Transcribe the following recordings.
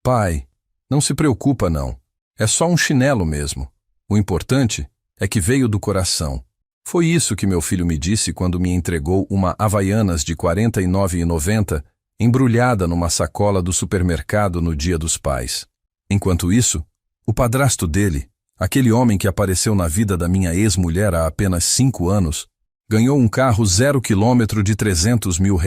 Pai, não se preocupa não. É só um chinelo mesmo. O importante é que veio do coração. Foi isso que meu filho me disse quando me entregou uma Havaianas de R$ 49,90 embrulhada numa sacola do supermercado no Dia dos Pais. Enquanto isso, o padrasto dele, aquele homem que apareceu na vida da minha ex-mulher há apenas 5 anos, ganhou um carro 0 km de R$ 300 mil.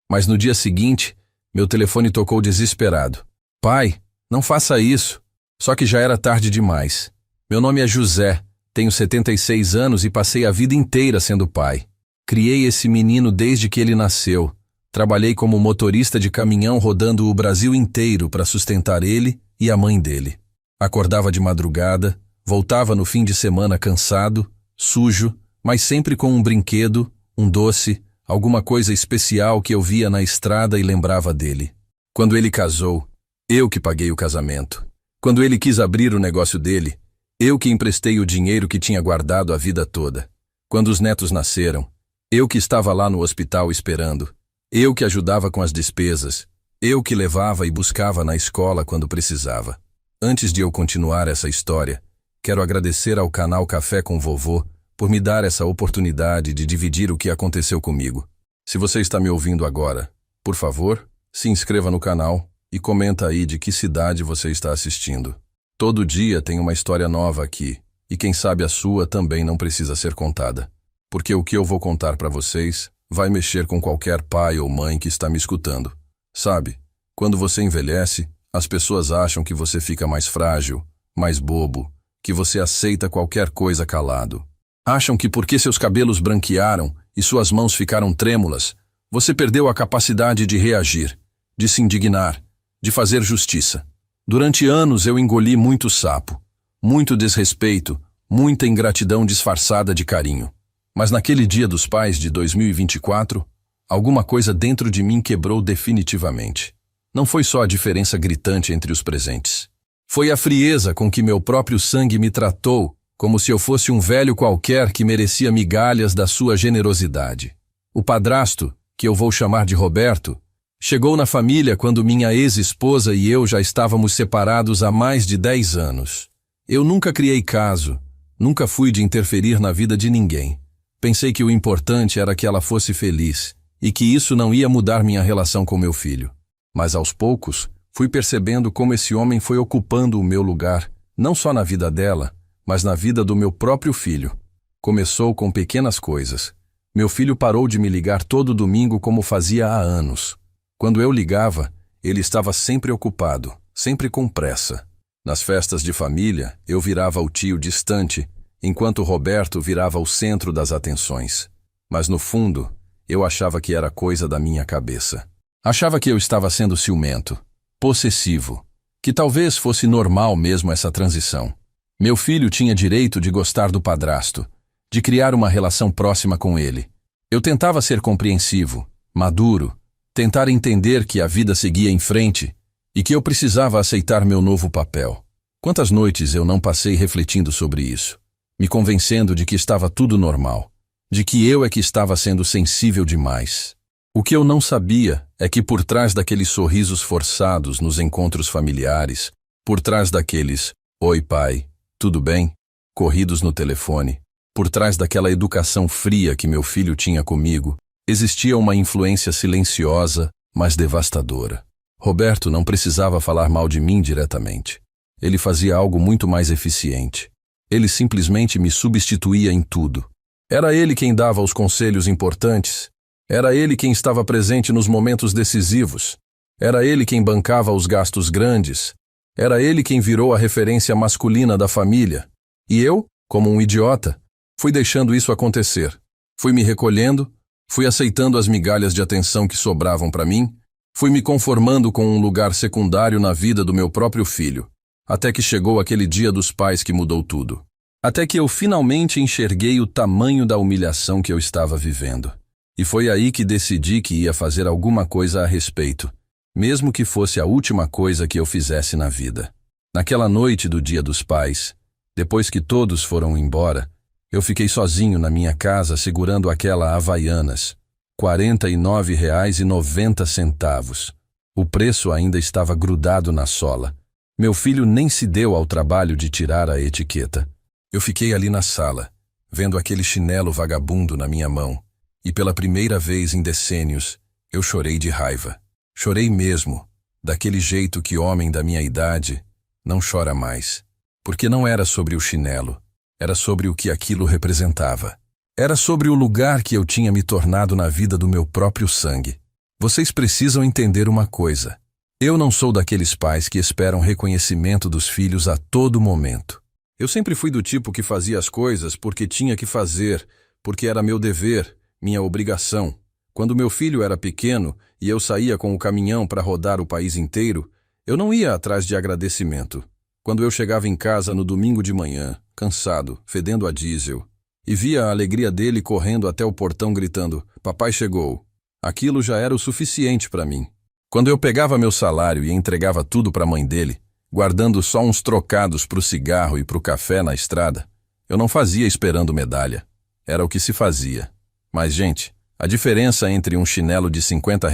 Mas no dia seguinte, meu telefone tocou desesperado. Pai, não faça isso. Só que já era tarde demais. Meu nome é José, tenho 76 anos e passei a vida inteira sendo pai. Criei esse menino desde que ele nasceu. Trabalhei como motorista de caminhão rodando o Brasil inteiro para sustentar ele e a mãe dele. Acordava de madrugada, voltava no fim de semana cansado, sujo, mas sempre com um brinquedo, um doce, alguma coisa especial que eu via na estrada e lembrava dele. Quando ele casou, eu que paguei o casamento. Quando ele quis abrir o negócio dele, eu que emprestei o dinheiro que tinha guardado a vida toda. Quando os netos nasceram, eu que estava lá no hospital esperando. Eu que ajudava com as despesas. Eu que levava e buscava na escola quando precisava. Antes de eu continuar essa história, quero agradecer ao canal Café com Vovô por me dar essa oportunidade de dividir o que aconteceu comigo. Se você está me ouvindo agora, por favor, se inscreva no canal e comenta aí de que cidade você está assistindo. Todo dia tem uma história nova aqui, e quem sabe a sua também não precisa ser contada. Porque o que eu vou contar para vocês vai mexer com qualquer pai ou mãe que está me escutando. Sabe, quando você envelhece, as pessoas acham que você fica mais frágil, mais bobo, que você aceita qualquer coisa calado. Acham que porque seus cabelos branquearam e suas mãos ficaram trêmulas, você perdeu a capacidade de reagir, de se indignar, de fazer justiça. Durante anos eu engoli muito sapo, muito desrespeito, muita ingratidão disfarçada de carinho. Mas naquele Dia dos Pais de 2024, alguma coisa dentro de mim quebrou definitivamente. Não foi só a diferença gritante entre os presentes. Foi a frieza com que meu próprio sangue me tratou, como se eu fosse um velho qualquer que merecia migalhas da sua generosidade. O padrasto, que eu vou chamar de Roberto, chegou na família quando minha ex-esposa e eu já estávamos separados há mais de 10 anos. Eu nunca criei caso, nunca fui de interferir na vida de ninguém. Pensei que o importante era que ela fosse feliz e que isso não ia mudar minha relação com meu filho. Mas aos poucos, fui percebendo como esse homem foi ocupando o meu lugar, não só na vida dela, mas na vida do meu próprio filho. Começou com pequenas coisas. Meu filho parou de me ligar todo domingo como fazia há anos. Quando eu ligava, ele estava sempre ocupado, sempre com pressa. Nas festas de família, eu virava o tio distante, enquanto Roberto virava o centro das atenções. Mas no fundo, eu achava que era coisa da minha cabeça. Achava que eu estava sendo ciumento, possessivo, que talvez fosse normal mesmo essa transição. Meu filho tinha direito de gostar do padrasto, de criar uma relação próxima com ele. Eu tentava ser compreensivo, maduro, tentar entender que a vida seguia em frente e que eu precisava aceitar meu novo papel. Quantas noites eu não passei refletindo sobre isso, me convencendo de que estava tudo normal, de que eu é que estava sendo sensível demais. O que eu não sabia é que por trás daqueles sorrisos forçados nos encontros familiares, por trás daqueles "Oi pai, tudo bem?" corridos no telefone, por trás daquela educação fria que meu filho tinha comigo, existia uma influência silenciosa, mas devastadora. Roberto não precisava falar mal de mim diretamente. Ele fazia algo muito mais eficiente. Ele simplesmente me substituía em tudo. Era ele quem dava os conselhos importantes. Era ele quem estava presente nos momentos decisivos. Era ele quem bancava os gastos grandes. Era ele quem virou a referência masculina da família. E eu, como um idiota, fui deixando isso acontecer. Fui me recolhendo, fui aceitando as migalhas de atenção que sobravam para mim, fui me conformando com um lugar secundário na vida do meu próprio filho. Até que chegou aquele Dia dos Pais que mudou tudo. Até que eu finalmente enxerguei o tamanho da humilhação que eu estava vivendo. E foi aí que decidi que ia fazer alguma coisa a respeito, mesmo que fosse a última coisa que eu fizesse na vida. Naquela noite do Dia dos Pais, depois que todos foram embora, eu fiquei sozinho na minha casa segurando aquela Havaianas, R$ 49,90. O preço ainda estava grudado na sola. Meu filho nem se deu ao trabalho de tirar a etiqueta. Eu fiquei ali na sala, vendo aquele chinelo vagabundo na minha mão, e pela primeira vez em decênios, eu chorei de raiva. Chorei mesmo, daquele jeito que homem da minha idade não chora mais. Porque não era sobre o chinelo, era sobre o que aquilo representava. Era sobre o lugar que eu tinha me tornado na vida do meu próprio sangue. Vocês precisam entender uma coisa. Eu não sou daqueles pais que esperam reconhecimento dos filhos a todo momento. Eu sempre fui do tipo que fazia as coisas porque tinha que fazer, porque era meu dever, minha obrigação. Quando meu filho era pequeno e eu saía com o caminhão para rodar o país inteiro, eu não ia atrás de agradecimento. Quando eu chegava em casa no domingo de manhã, cansado, fedendo a diesel, e via a alegria dele correndo até o portão gritando, "Papai chegou", aquilo já era o suficiente para mim. Quando eu pegava meu salário e entregava tudo para a mãe dele, guardando só uns trocados para o cigarro e para o café na estrada, eu não fazia esperando medalha. Era o que se fazia. Mas, gente, a diferença entre um chinelo de R$ 50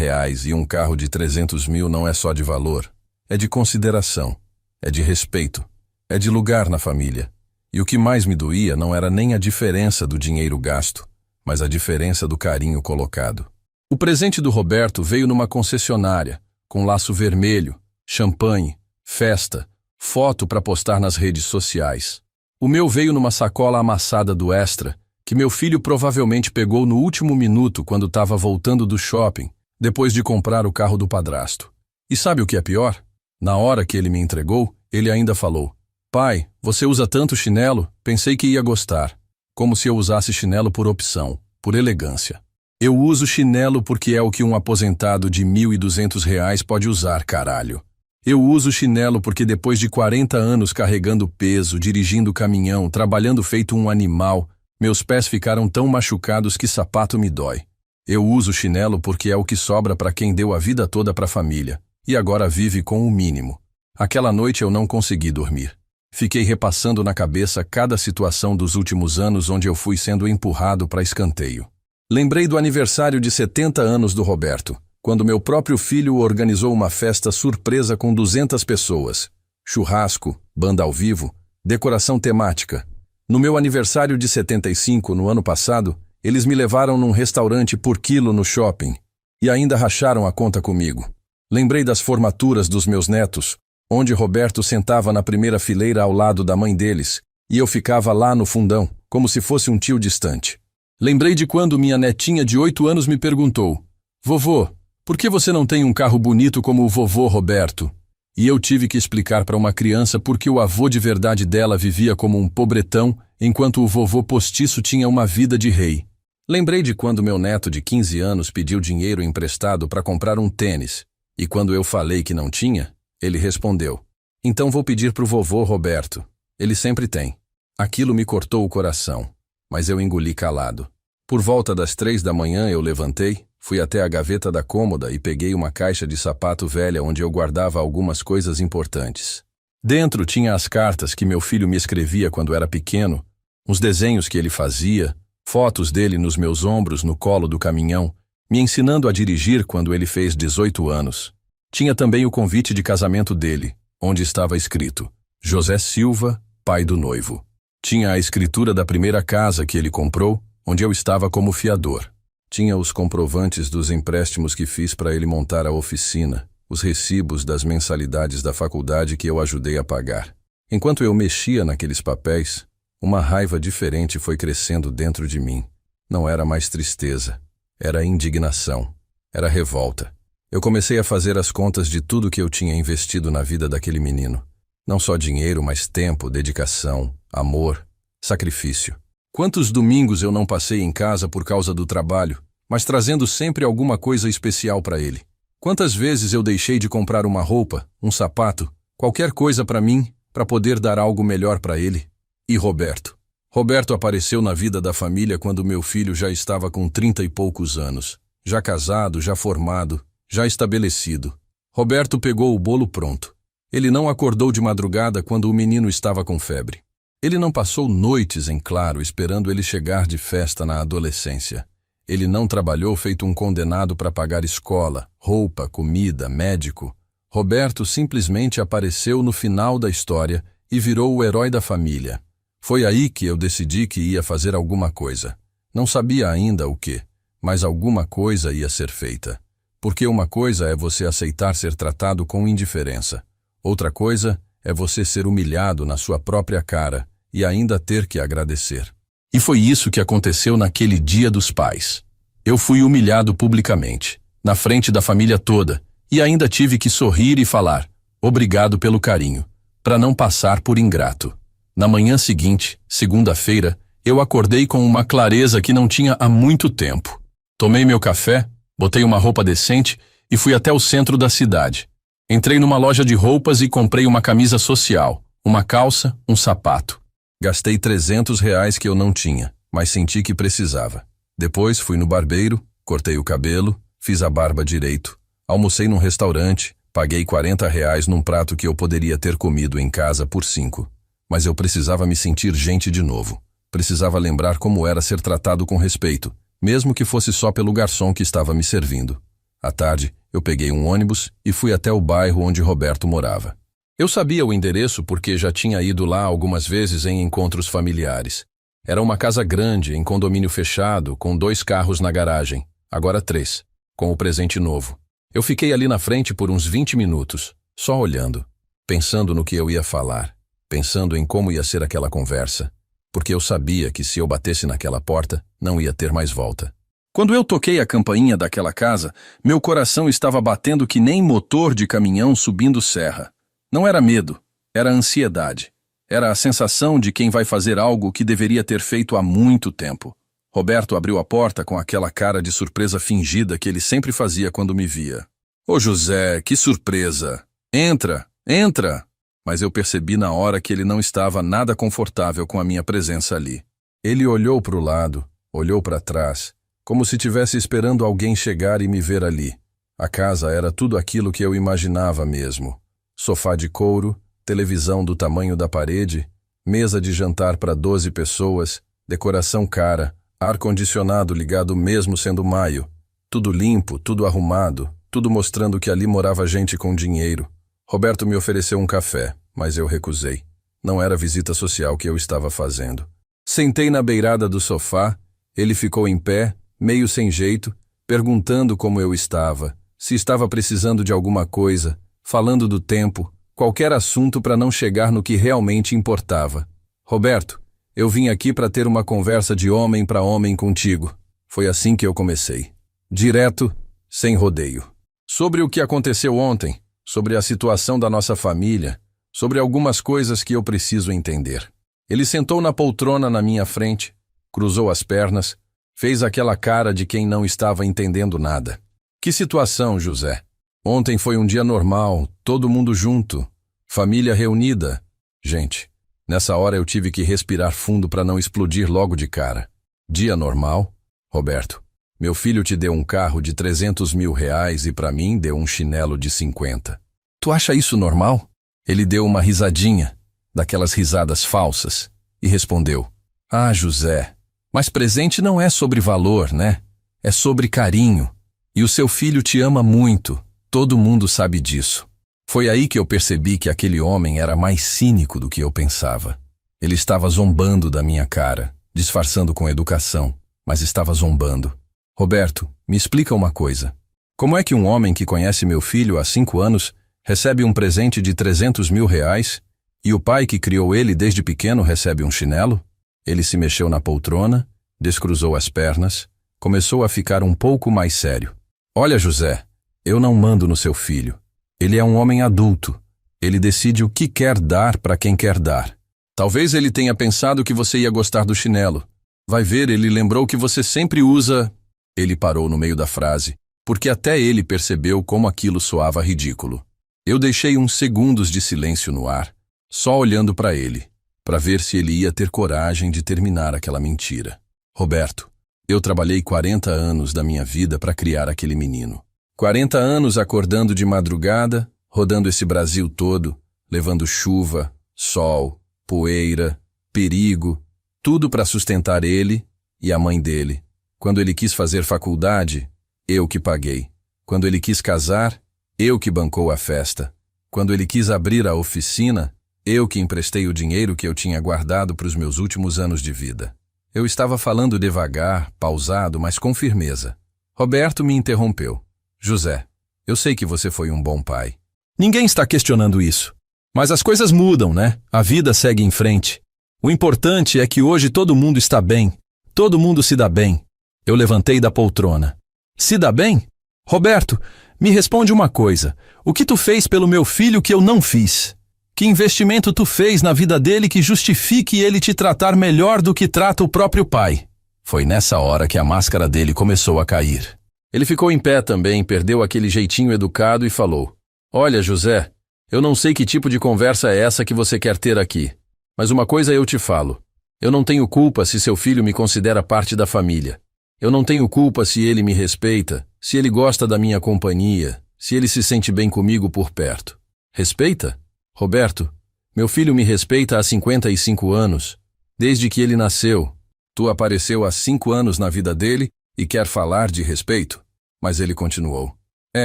e um carro de 300 mil não é só de valor. É de consideração, é de respeito, é de lugar na família. E o que mais me doía não era nem a diferença do dinheiro gasto, mas a diferença do carinho colocado. O presente do Roberto veio numa concessionária, com laço vermelho, champanhe, festa, foto para postar nas redes sociais. O meu veio numa sacola amassada do Extra, que meu filho provavelmente pegou no último minuto quando estava voltando do shopping, depois de comprar o carro do padrasto. E sabe o que é pior? Na hora que ele me entregou, ele ainda falou, "Pai, você usa tanto chinelo? Pensei que ia gostar." Como se eu usasse chinelo por opção, por elegância. Eu uso chinelo porque é o que um aposentado de R$ 1.200 pode usar, caralho. Eu uso chinelo porque depois de 40 anos carregando peso, dirigindo caminhão, trabalhando feito um animal, meus pés ficaram tão machucados que sapato me dói. Eu uso chinelo porque é o que sobra para quem deu a vida toda para a família, e agora vive com o mínimo. Aquela noite eu não consegui dormir. Fiquei repassando na cabeça cada situação dos últimos anos onde eu fui sendo empurrado para escanteio. Lembrei do aniversário de 70 anos do Roberto, quando meu próprio filho organizou uma festa surpresa com 200 pessoas. Churrasco, banda ao vivo, decoração temática. No meu aniversário de 75, no ano passado, eles me levaram num restaurante por quilo no shopping e ainda racharam a conta comigo. Lembrei das formaturas dos meus netos, onde Roberto sentava na primeira fileira ao lado da mãe deles, e eu ficava lá no fundão, como se fosse um tio distante. Lembrei de quando minha netinha de 8 anos me perguntou, "Vovô, por que você não tem um carro bonito como o vovô Roberto?" E eu tive que explicar para uma criança por que o avô de verdade dela vivia como um pobretão, enquanto o vovô postiço tinha uma vida de rei. Lembrei de quando meu neto de 15 anos pediu dinheiro emprestado para comprar um tênis, e quando eu falei que não tinha, ele respondeu, "Então vou pedir pro vovô Roberto. Ele sempre tem." Aquilo me cortou o coração, mas eu engoli calado. Por volta das 3 da manhã eu levantei, fui até a gaveta da cômoda e peguei uma caixa de sapato velha onde eu guardava algumas coisas importantes. Dentro tinha as cartas que meu filho me escrevia quando era pequeno, uns desenhos que ele fazia, fotos dele nos meus ombros no colo do caminhão, me ensinando a dirigir quando ele fez 18 anos. Tinha também o convite de casamento dele, onde estava escrito, José Silva, pai do noivo. Tinha a escritura da primeira casa que ele comprou, onde eu estava como fiador. Tinha os comprovantes dos empréstimos que fiz para ele montar a oficina, os recibos das mensalidades da faculdade que eu ajudei a pagar. Enquanto eu mexia naqueles papéis, uma raiva diferente foi crescendo dentro de mim. Não era mais tristeza, era indignação, era revolta. Eu comecei a fazer as contas de tudo que eu tinha investido na vida daquele menino. Não só dinheiro, mas tempo, dedicação, amor, sacrifício. Quantos domingos eu não passei em casa por causa do trabalho, mas trazendo sempre alguma coisa especial para ele? Quantas vezes eu deixei de comprar uma roupa, um sapato, qualquer coisa para mim, para poder dar algo melhor para ele? E Roberto? Roberto apareceu na vida da família quando meu filho já estava com 30 e poucos anos, já casado, já formado, já estabelecido. Roberto pegou o bolo pronto. Ele não acordou de madrugada quando o menino estava com febre. Ele não passou noites em claro esperando ele chegar de festa na adolescência. Ele não trabalhou feito um condenado para pagar escola, roupa, comida, médico. Roberto simplesmente apareceu no final da história e virou o herói da família. Foi aí que eu decidi que ia fazer alguma coisa. Não sabia ainda o quê, mas alguma coisa ia ser feita. Porque uma coisa é você aceitar ser tratado com indiferença. Outra coisa é você ser humilhado na sua própria cara e ainda ter que agradecer. E foi isso que aconteceu naquele Dia dos Pais. Eu fui humilhado publicamente, na frente da família toda, e ainda tive que sorrir e falar, obrigado pelo carinho, para não passar por ingrato. Na manhã seguinte, segunda-feira, eu acordei com uma clareza que não tinha há muito tempo. Tomei meu café, botei uma roupa decente e fui até o centro da cidade. Entrei numa loja de roupas e comprei uma camisa social, uma calça, um sapato. Gastei R$ 300 que eu não tinha, mas senti que precisava. Depois fui no barbeiro, cortei o cabelo, fiz a barba direito, almocei num restaurante, paguei R$ 40 num prato que eu poderia ter comido em casa por 5. Mas eu precisava me sentir gente de novo. Precisava lembrar como era ser tratado com respeito, mesmo que fosse só pelo garçom que estava me servindo. À tarde, eu peguei um ônibus e fui até o bairro onde Roberto morava. Eu sabia o endereço porque já tinha ido lá algumas vezes em encontros familiares. Era uma casa grande, em condomínio fechado, com 2 carros na garagem, agora 3, com o presente novo. Eu fiquei ali na frente por uns 20 minutos, só olhando, pensando no que eu ia falar, pensando em como ia ser aquela conversa, porque eu sabia que se eu batesse naquela porta, não ia ter mais volta. Quando eu toquei a campainha daquela casa, meu coração estava batendo que nem motor de caminhão subindo serra. Não era medo, era ansiedade. Era a sensação de quem vai fazer algo que deveria ter feito há muito tempo. Roberto abriu a porta com aquela cara de surpresa fingida que ele sempre fazia quando me via. Ô José, que surpresa! Entra, entra! Mas eu percebi na hora que ele não estava nada confortável com a minha presença ali. Ele olhou para o lado, olhou para trás, como se estivesse esperando alguém chegar e me ver ali. A casa era tudo aquilo que eu imaginava mesmo. Sofá de couro, televisão do tamanho da parede, mesa de jantar para 12 pessoas, decoração cara, ar-condicionado ligado mesmo sendo maio, tudo limpo, tudo arrumado, tudo mostrando que ali morava gente com dinheiro. Roberto me ofereceu um café, mas eu recusei. Não era visita social que eu estava fazendo. Sentei na beirada do sofá, ele ficou em pé, meio sem jeito, perguntando como eu estava, se estava precisando de alguma coisa, falando do tempo, qualquer assunto para não chegar no que realmente importava. Roberto, eu vim aqui para ter uma conversa de homem para homem contigo. Foi assim que eu comecei. Direto, sem rodeio. Sobre o que aconteceu ontem, sobre a situação da nossa família, sobre algumas coisas que eu preciso entender. Ele sentou na poltrona na minha frente, cruzou as pernas, fez aquela cara de quem não estava entendendo nada. Que situação, José? Ontem foi um dia normal, todo mundo junto, família reunida. Gente, nessa hora eu tive que respirar fundo para não explodir logo de cara. Dia normal? Roberto, meu filho te deu um carro de R$ 300.000 e para mim deu um chinelo de 50. Tu acha isso normal? Ele deu uma risadinha, daquelas risadas falsas, e respondeu, ah, José, mas presente não é sobre valor, né? É sobre carinho. E o seu filho te ama muito. Todo mundo sabe disso. Foi aí que eu percebi que aquele homem era mais cínico do que eu pensava. Ele estava zombando da minha cara, disfarçando com educação, mas estava zombando. Roberto, me explica uma coisa. Como é que um homem que conhece meu filho há 5 anos recebe um presente de R$ 300.000 e o pai que criou ele desde pequeno recebe um chinelo? Ele se mexeu na poltrona, descruzou as pernas, começou a ficar um pouco mais sério. Olha, José, eu não mando no seu filho. Ele é um homem adulto. Ele decide o que quer dar para quem quer dar. Talvez ele tenha pensado que você ia gostar do chinelo. Vai ver, ele lembrou que você sempre usa... Ele parou no meio da frase, porque até ele percebeu como aquilo soava ridículo. Eu deixei uns segundos de silêncio no ar, só olhando para ele, para ver se ele ia ter coragem de terminar aquela mentira. Roberto, eu trabalhei 40 anos da minha vida para criar aquele menino. 40 anos acordando de madrugada, rodando esse Brasil todo, levando chuva, sol, poeira, perigo, tudo para sustentar ele e a mãe dele. Quando ele quis fazer faculdade, eu que paguei. Quando ele quis casar, eu que bancou a festa. Quando ele quis abrir a oficina, eu que emprestei o dinheiro que eu tinha guardado para os meus últimos anos de vida. Eu estava falando devagar, pausado, mas com firmeza. Roberto me interrompeu. José, eu sei que você foi um bom pai. Ninguém está questionando isso. Mas as coisas mudam, né? A vida segue em frente. O importante é que hoje todo mundo está bem. Todo mundo se dá bem. Eu levantei da poltrona. Se dá bem? Roberto, me responde uma coisa. O que tu fez pelo meu filho que eu não fiz? Que investimento tu fez na vida dele que justifique ele te tratar melhor do que trata o próprio pai? Foi nessa hora que a máscara dele começou a cair. Ele ficou em pé também, perdeu aquele jeitinho educado e falou: Olha, José, eu não sei que tipo de conversa é essa que você quer ter aqui. Mas uma coisa eu te falo. Eu não tenho culpa se seu filho me considera parte da família. Eu não tenho culpa se ele me respeita, se ele gosta da minha companhia, se ele se sente bem comigo por perto. Respeita? Roberto, meu filho me respeita há 55 anos. Desde que ele nasceu. Tu apareceu há 5 anos na vida dele e quer falar de respeito? Mas ele continuou.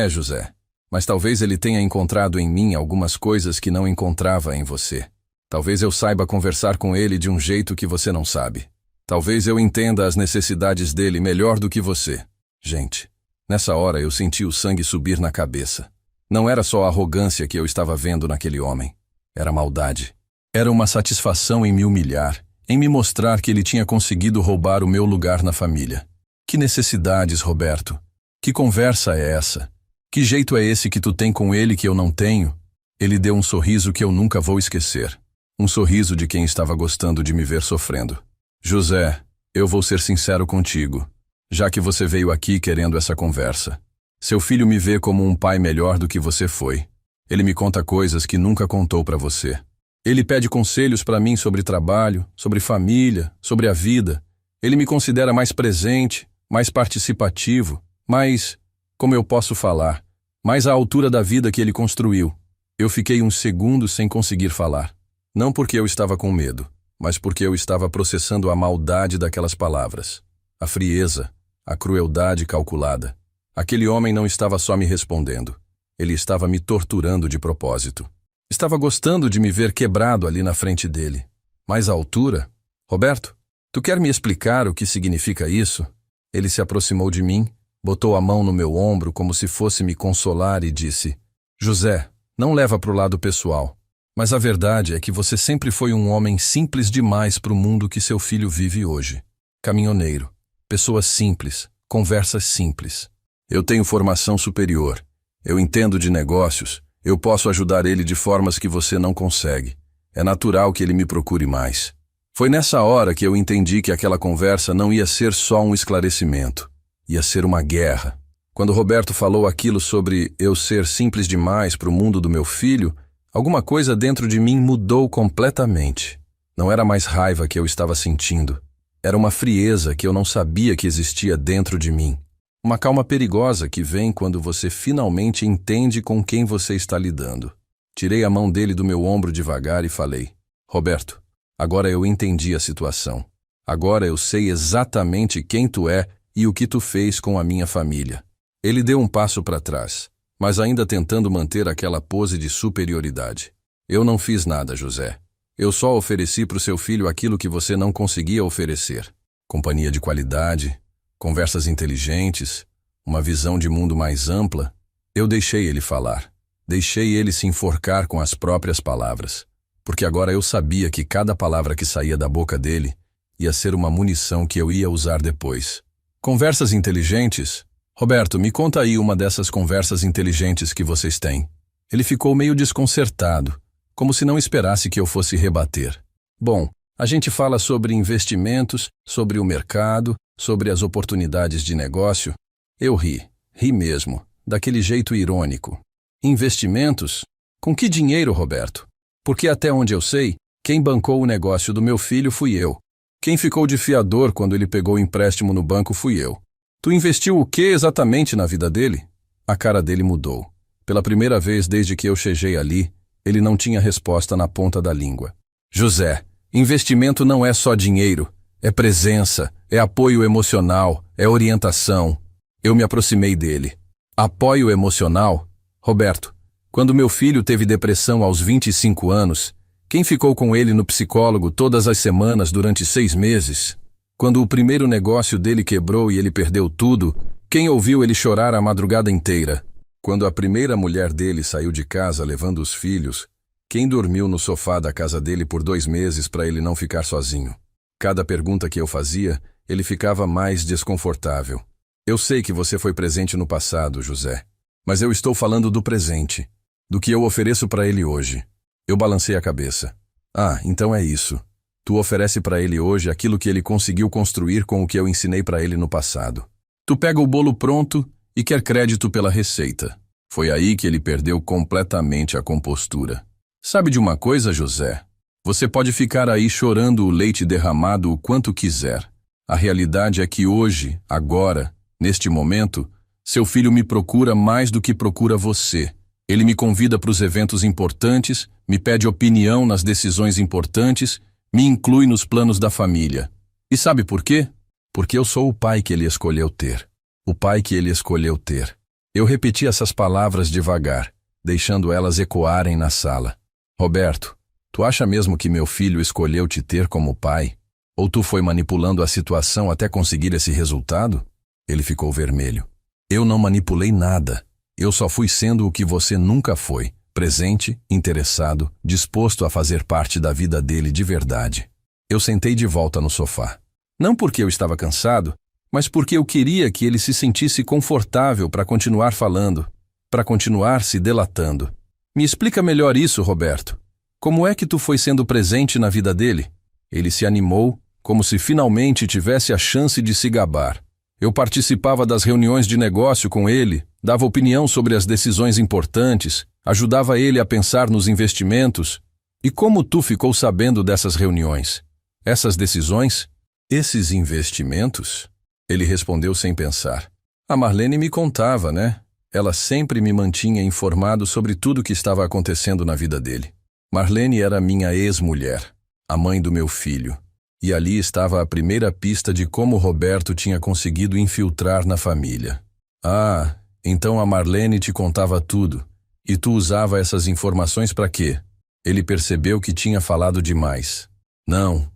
José. Mas talvez ele tenha encontrado em mim algumas coisas que não encontrava em você. Talvez eu saiba conversar com ele de um jeito que você não sabe. Talvez eu entenda as necessidades dele melhor do que você. Gente, nessa hora eu senti o sangue subir na cabeça. Não era só a arrogância que eu estava vendo naquele homem. Era maldade. Era uma satisfação em me humilhar, em me mostrar que ele tinha conseguido roubar o meu lugar na família. Que necessidades, Roberto? Que conversa é essa? Que jeito é esse que tu tem com ele que eu não tenho? Ele deu um sorriso que eu nunca vou esquecer. Um sorriso de quem estava gostando de me ver sofrendo. José, eu vou ser sincero contigo, já que você veio aqui querendo essa conversa. Seu filho me vê como um pai melhor do que você foi. Ele me conta coisas que nunca contou para você. Ele pede conselhos para mim sobre trabalho, sobre família, sobre a vida. Ele me considera mais presente, mais participativo, mais, como eu posso falar, mais à altura da vida que ele construiu. Eu fiquei uns segundos sem conseguir falar. Não porque eu estava com medo, mas porque eu estava processando a maldade daquelas palavras. A frieza, a crueldade calculada. Aquele homem não estava só me respondendo. Ele estava me torturando de propósito. Estava gostando de me ver quebrado ali na frente dele. Mas a altura? Roberto, tu quer me explicar o que significa isso? Ele se aproximou de mim, botou a mão no meu ombro como se fosse me consolar e disse: José, não leva para o lado pessoal. Mas a verdade é que você sempre foi um homem simples demais para o mundo que seu filho vive hoje. Caminhoneiro, pessoas simples, conversas simples. Eu tenho formação superior. Eu entendo de negócios. Eu posso ajudar ele de formas que você não consegue. É natural que ele me procure mais. Foi nessa hora que eu entendi que aquela conversa não ia ser só um esclarecimento. Ia ser uma guerra. Quando Roberto falou aquilo sobre eu ser simples demais para o mundo do meu filho, alguma coisa dentro de mim mudou completamente. Não era mais raiva que eu estava sentindo. Era uma frieza que eu não sabia que existia dentro de mim. Uma calma perigosa que vem quando você finalmente entende com quem você está lidando. Tirei a mão dele do meu ombro devagar e falei: Roberto, agora eu entendi a situação. Agora eu sei exatamente quem tu é e o que tu fez com a minha família. Ele deu um passo para trás, mas ainda tentando manter aquela pose de superioridade. Eu não fiz nada, José. Eu só ofereci para o seu filho aquilo que você não conseguia oferecer. Companhia de qualidade, conversas inteligentes, uma visão de mundo mais ampla. Eu deixei ele falar. Deixei ele se enforcar com as próprias palavras. Porque agora eu sabia que cada palavra que saía da boca dele ia ser uma munição que eu ia usar depois. Conversas inteligentes? Roberto, me conta aí uma dessas conversas inteligentes que vocês têm. Ele ficou meio desconcertado, como se não esperasse que eu fosse rebater. Bom, a gente fala sobre investimentos, sobre o mercado, sobre as oportunidades de negócio. Eu ri mesmo, daquele jeito irônico. Investimentos? Com que dinheiro, Roberto? Porque até onde eu sei, quem bancou o negócio do meu filho fui eu. Quem ficou de fiador quando ele pegou o empréstimo no banco fui eu. Tu investiu o que exatamente na vida dele? A cara dele mudou. Pela primeira vez desde que eu cheguei ali, ele não tinha resposta na ponta da língua. José, investimento não é só dinheiro. É presença, é apoio emocional, é orientação. Eu me aproximei dele. Apoio emocional? Roberto, quando meu filho teve depressão aos 25 anos, quem ficou com ele no psicólogo todas as semanas durante 6 meses? Quando o primeiro negócio dele quebrou e ele perdeu tudo, quem ouviu ele chorar a madrugada inteira? Quando a primeira mulher dele saiu de casa levando os filhos, quem dormiu no sofá da casa dele por 2 meses para ele não ficar sozinho? Cada pergunta que eu fazia, ele ficava mais desconfortável. Eu sei que você foi presente no passado, José, mas eu estou falando do presente, do que eu ofereço para ele hoje. Eu balancei a cabeça. Ah, então é isso. Tu oferece para ele hoje aquilo que ele conseguiu construir com o que eu ensinei para ele no passado. Tu pega o bolo pronto e quer crédito pela receita. Foi aí que ele perdeu completamente a compostura. Sabe de uma coisa, José? Você pode ficar aí chorando o leite derramado o quanto quiser. A realidade é que hoje, agora, neste momento, seu filho me procura mais do que procura você. Ele me convida para os eventos importantes, me pede opinião nas decisões importantes, me inclui nos planos da família. E sabe por quê? Porque eu sou o pai que ele escolheu ter. O pai que ele escolheu ter. Eu repeti essas palavras devagar, deixando elas ecoarem na sala. Roberto, tu acha mesmo que meu filho escolheu te ter como pai? Ou tu foi manipulando a situação até conseguir esse resultado? Ele ficou vermelho. Eu não manipulei nada. Eu só fui sendo o que você nunca foi. Presente, interessado, disposto a fazer parte da vida dele de verdade. Eu sentei de volta no sofá. Não porque eu estava cansado, mas porque eu queria que ele se sentisse confortável para continuar falando, para continuar se delatando. Me explica melhor isso, Roberto. Como é que tu foi sendo presente na vida dele? Ele se animou, como se finalmente tivesse a chance de se gabar. Eu participava das reuniões de negócio com ele, dava opinião sobre as decisões importantes, ajudava ele a pensar nos investimentos. E como tu ficou sabendo dessas reuniões? Essas decisões? Esses investimentos? Ele respondeu sem pensar. A Marlene me contava, né? Ela sempre me mantinha informado sobre tudo o que estava acontecendo na vida dele. Marlene era minha ex-mulher, a mãe do meu filho. E ali estava a primeira pista de como Roberto tinha conseguido infiltrar na família. Ah, então a Marlene te contava tudo. E tu usava essas informações para quê? Ele percebeu que tinha falado demais. Não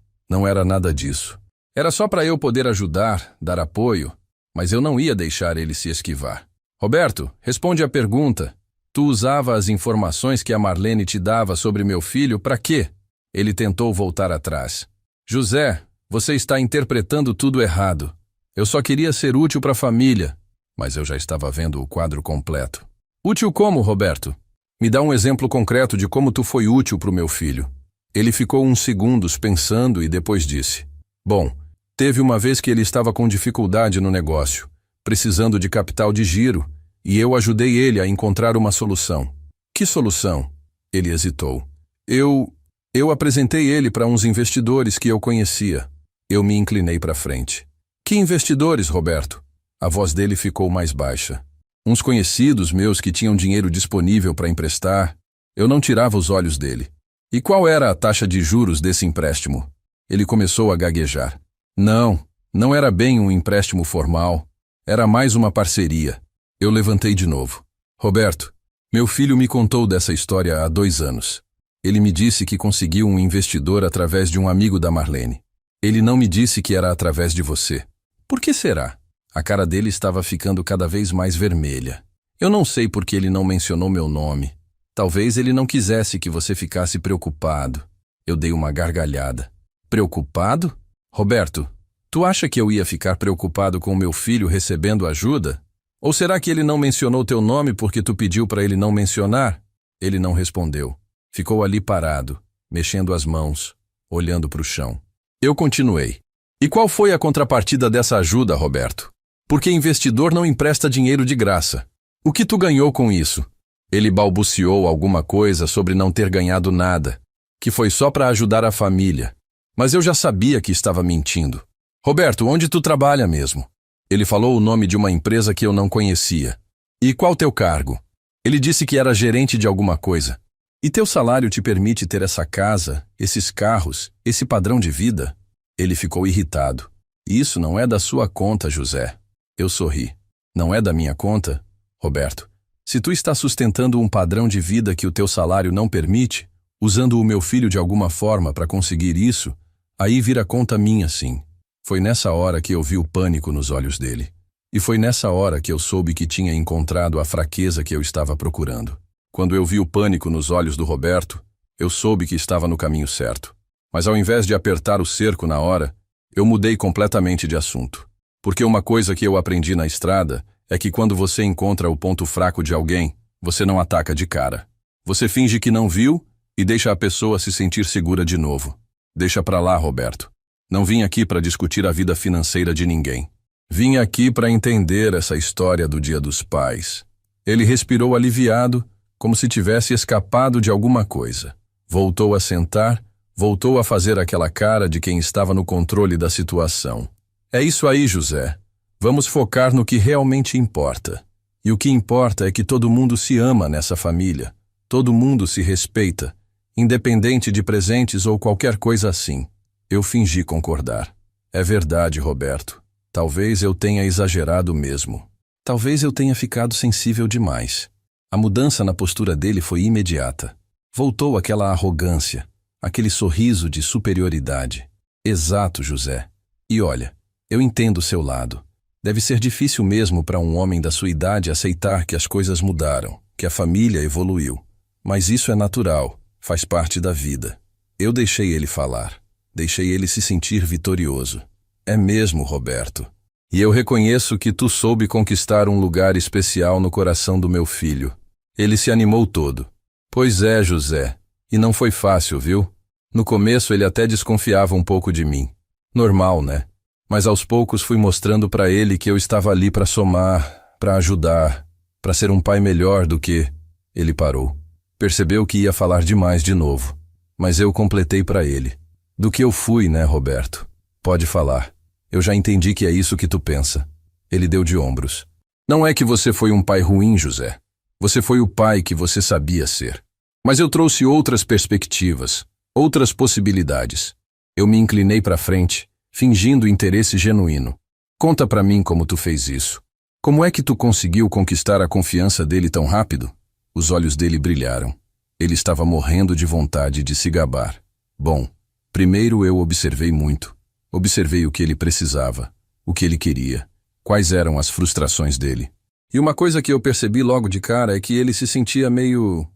era nada disso. Era só para eu poder ajudar, dar apoio, mas eu não ia deixar ele se esquivar. Roberto, responde a pergunta. Tu usava as informações que a Marlene te dava sobre meu filho para quê? Ele tentou voltar atrás. José, você está interpretando tudo errado. Eu só queria ser útil para a família, mas eu já estava vendo o quadro completo. Útil como, Roberto? Me dá um exemplo concreto de como tu foi útil para o meu filho. Ele ficou uns segundos pensando e depois disse. Bom, teve uma vez que ele estava com dificuldade no negócio, precisando de capital de giro, e eu ajudei ele a encontrar uma solução. Que solução? Ele hesitou. Eu apresentei ele para uns investidores que eu conhecia. Eu me inclinei para frente. Que investidores, Roberto? A voz dele ficou mais baixa. Uns conhecidos meus que tinham dinheiro disponível para emprestar. Eu não tirava os olhos dele. E qual era a taxa de juros desse empréstimo? Ele começou a gaguejar. Não era bem um empréstimo formal. Era mais uma parceria. Eu levantei de novo. Roberto, meu filho me contou dessa história há 2 anos. Ele me disse que conseguiu um investidor através de um amigo da Marlene. Ele não me disse que era através de você. Por que será? A cara dele estava ficando cada vez mais vermelha. Eu não sei por que ele não mencionou meu nome. Talvez ele não quisesse que você ficasse preocupado. Eu dei uma gargalhada. Preocupado? Roberto, tu acha que eu ia ficar preocupado com meu filho recebendo ajuda? Ou será que ele não mencionou teu nome porque tu pediu para ele não mencionar? Ele não respondeu. Ficou ali parado, mexendo as mãos, olhando para o chão. Eu continuei. E qual foi a contrapartida dessa ajuda, Roberto? Porque investidor não empresta dinheiro de graça. O que tu ganhou com isso? Ele balbuciou alguma coisa sobre não ter ganhado nada, que foi só para ajudar a família. Mas eu já sabia que estava mentindo. Roberto, onde tu trabalha mesmo? Ele falou o nome de uma empresa que eu não conhecia. E qual teu cargo? Ele disse que era gerente de alguma coisa. E teu salário te permite ter essa casa, esses carros, esse padrão de vida? Ele ficou irritado. Isso não é da sua conta, José. Eu sorri. Não é da minha conta? Roberto, se tu está sustentando um padrão de vida que o teu salário não permite, usando o meu filho de alguma forma para conseguir isso, aí vira conta minha sim. Foi nessa hora que eu vi o pânico nos olhos dele. E foi nessa hora que eu soube que tinha encontrado a fraqueza que eu estava procurando. Quando eu vi o pânico nos olhos do Roberto, eu soube que estava no caminho certo. Mas ao invés de apertar o cerco na hora, eu mudei completamente de assunto. Porque uma coisa que eu aprendi na estrada é que quando você encontra o ponto fraco de alguém, você não ataca de cara. Você finge que não viu e deixa a pessoa se sentir segura de novo. Deixa pra lá, Roberto. Não vim aqui para discutir a vida financeira de ninguém. Vim aqui para entender essa história do Dia dos Pais. Ele respirou aliviado, como se tivesse escapado de alguma coisa. Voltou a sentar, voltou a fazer aquela cara de quem estava no controle da situação. É isso aí, José. Vamos focar no que realmente importa. E o que importa é que todo mundo se ama nessa família. Todo mundo se respeita, independente de presentes ou qualquer coisa assim. Eu fingi concordar. É verdade, Roberto. Talvez eu tenha exagerado mesmo. Talvez eu tenha ficado sensível demais. A mudança na postura dele foi imediata. Voltou aquela arrogância, aquele sorriso de superioridade. Exato, José. E olha, eu entendo o seu lado. Deve ser difícil mesmo para um homem da sua idade aceitar que as coisas mudaram, que a família evoluiu. Mas isso é natural, faz parte da vida. Eu deixei ele falar. Deixei ele se sentir vitorioso. É mesmo, Roberto. E eu reconheço que tu soube conquistar um lugar especial no coração do meu filho. Ele se animou todo. Pois é, José. E não foi fácil, viu? No começo ele até desconfiava um pouco de mim. Normal, né? Mas aos poucos fui mostrando para ele que eu estava ali para somar, para ajudar, para ser um pai melhor do que... Ele parou. Percebeu que ia falar demais de novo. Mas eu completei para ele. Do que eu fui, né, Roberto? Pode falar. Eu já entendi que é isso que tu pensa. Ele deu de ombros. Não é que você foi um pai ruim, José. Você foi o pai que você sabia ser. Mas eu trouxe outras perspectivas, outras possibilidades. Eu me inclinei para frente, fingindo interesse genuíno. Conta pra mim como tu fez isso. Como é que tu conseguiu conquistar a confiança dele tão rápido? Os olhos dele brilharam. Ele estava morrendo de vontade de se gabar. Bom, primeiro eu observei muito. Observei o que ele precisava, o que ele queria, quais eram as frustrações dele. E uma coisa que eu percebi logo de cara é que ele se sentia meio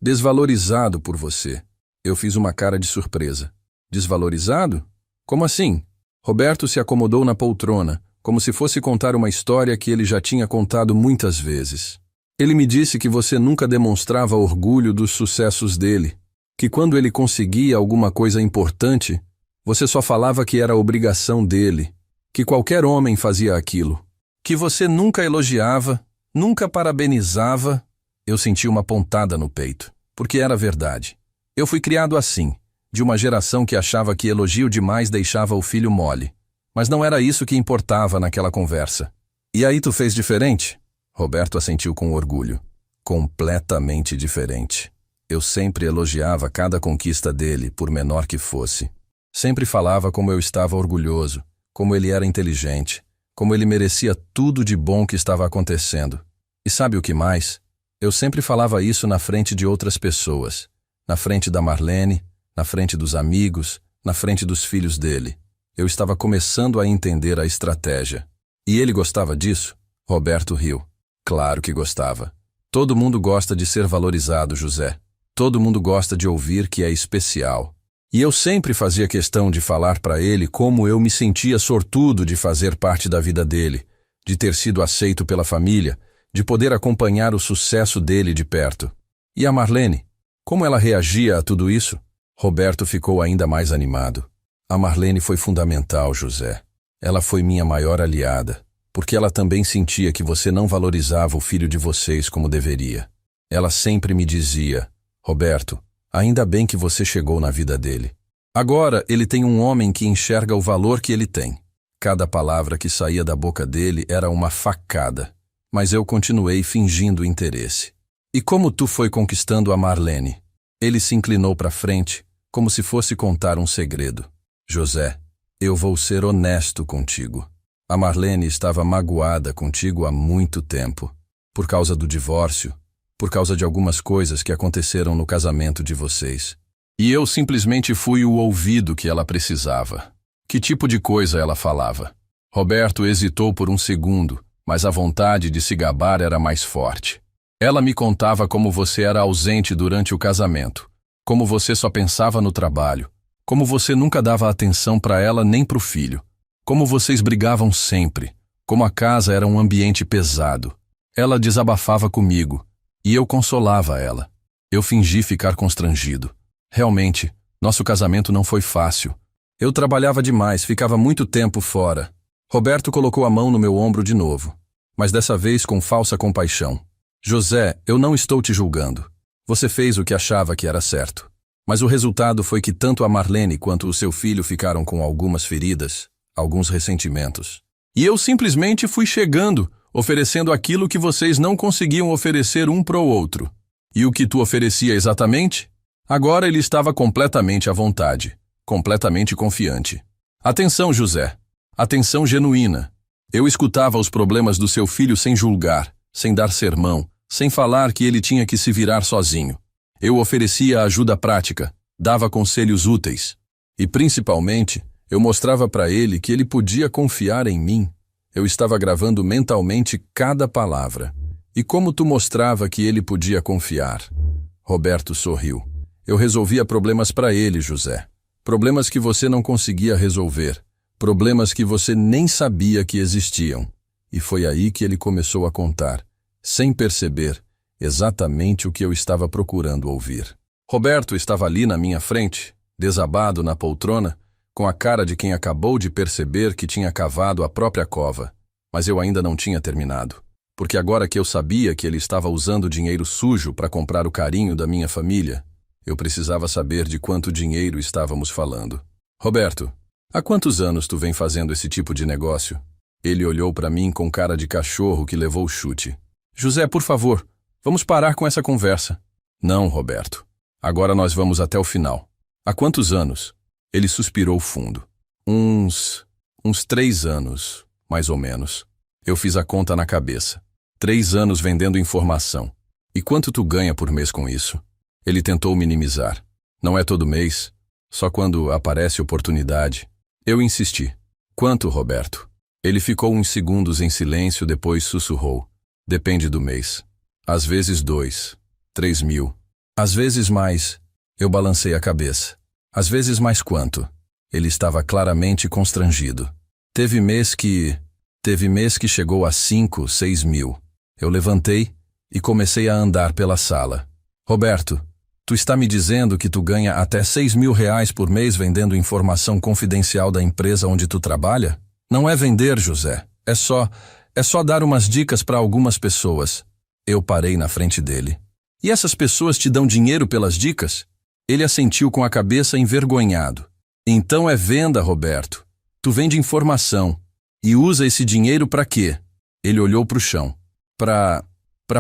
desvalorizado por você. Eu fiz uma cara de surpresa. Desvalorizado? Como assim? Roberto se acomodou na poltrona, como se fosse contar uma história que ele já tinha contado muitas vezes. Ele me disse que você nunca demonstrava orgulho dos sucessos dele, que quando ele conseguia alguma coisa importante, você só falava que era obrigação dele, que qualquer homem fazia aquilo, que você nunca elogiava, nunca parabenizava. Eu senti uma pontada no peito, porque era verdade. Eu fui criado assim, de uma geração que achava que elogio demais deixava o filho mole. Mas não era isso que importava naquela conversa. E aí tu fez diferente? Roberto assentiu com orgulho. Completamente diferente. Eu sempre elogiava cada conquista dele, por menor que fosse. Sempre falava como eu estava orgulhoso, como ele era inteligente, como ele merecia tudo de bom que estava acontecendo. E sabe o que mais? Eu sempre falava isso na frente de outras pessoas, na frente da Marlene, na frente dos amigos, na frente dos filhos dele. Eu estava começando a entender a estratégia. E ele gostava disso? Roberto riu. Claro que gostava. Todo mundo gosta de ser valorizado, José. Todo mundo gosta de ouvir que é especial. E eu sempre fazia questão de falar para ele como eu me sentia sortudo de fazer parte da vida dele, de ter sido aceito pela família, de poder acompanhar o sucesso dele de perto. E a Marlene? Como ela reagia a tudo isso? Roberto ficou ainda mais animado. A Marlene foi fundamental, José. Ela foi minha maior aliada, porque ela também sentia que você não valorizava o filho de vocês como deveria. Ela sempre me dizia, Roberto, ainda bem que você chegou na vida dele. Agora ele tem um homem que enxerga o valor que ele tem. Cada palavra que saía da boca dele era uma facada, mas eu continuei fingindo interesse. E como tu foi conquistando a Marlene? Ele se inclinou para frente, como se fosse contar um segredo. José, eu vou ser honesto contigo. A Marlene estava magoada contigo há muito tempo, por causa do divórcio, por causa de algumas coisas que aconteceram no casamento de vocês. E eu simplesmente fui o ouvido que ela precisava. Que tipo de coisa ela falava? Roberto hesitou por um segundo, mas a vontade de se gabar era mais forte. Ela me contava como você era ausente durante o casamento, como você só pensava no trabalho, como você nunca dava atenção para ela nem para o filho, como vocês brigavam sempre, como a casa era um ambiente pesado. Ela desabafava comigo, e eu consolava ela. Eu fingi ficar constrangido. Realmente, nosso casamento não foi fácil. Eu trabalhava demais, ficava muito tempo fora. Roberto colocou a mão no meu ombro de novo, mas dessa vez com falsa compaixão. José, eu não estou te julgando. Você fez o que achava que era certo. Mas o resultado foi que tanto a Marlene quanto o seu filho ficaram com algumas feridas, alguns ressentimentos. E eu simplesmente fui chegando, oferecendo aquilo que vocês não conseguiam oferecer um pro outro. E o que tu oferecia exatamente? Agora ele estava completamente à vontade, completamente confiante. Atenção, José. Atenção genuína. Eu escutava os problemas do seu filho sem julgar, sem dar sermão, sem falar que ele tinha que se virar sozinho. Eu oferecia ajuda prática, dava conselhos úteis. E, principalmente, eu mostrava para ele que ele podia confiar em mim. Eu estava gravando mentalmente cada palavra. E como tu mostrava que ele podia confiar? Roberto sorriu. Eu resolvia problemas para ele, José. Problemas que você não conseguia resolver. Problemas que você nem sabia que existiam. E foi aí que ele começou a contar, sem perceber, exatamente o que eu estava procurando ouvir. Roberto estava ali na minha frente, desabado na poltrona, com a cara de quem acabou de perceber que tinha cavado a própria cova. Mas eu ainda não tinha terminado, porque agora que eu sabia que ele estava usando dinheiro sujo para comprar o carinho da minha família, eu precisava saber de quanto dinheiro estávamos falando. Roberto, há quantos anos tu vem fazendo esse tipo de negócio? Ele olhou para mim com cara de cachorro que levou o chute. José, por favor, vamos parar com essa conversa. Não, Roberto. Agora nós vamos até o final. Há quantos anos? Ele suspirou fundo. Uns 3 anos, mais ou menos. Eu fiz a conta na cabeça. 3 anos vendendo informação. E quanto tu ganha por mês com isso? Ele tentou minimizar. Não é todo mês, só quando aparece oportunidade. Eu insisti. Quanto, Roberto? Ele ficou uns segundos em silêncio, depois sussurrou. Depende do mês. Às vezes 2, 3 mil. Às vezes mais. Eu balancei a cabeça. Às vezes mais quanto? Ele estava claramente constrangido. Teve mês que chegou a 5, 6 mil. Eu levantei e comecei a andar pela sala. Roberto, tu está me dizendo que tu ganha até 6 mil reais por mês vendendo informação confidencial da empresa onde tu trabalha? Não é vender, José. É só dar umas dicas para algumas pessoas. Eu parei na frente dele. E essas pessoas te dão dinheiro pelas dicas? Ele assentiu com a cabeça envergonhado. Então é venda, Roberto. Tu vende informação. E usa esse dinheiro para quê? Ele olhou para o chão. Para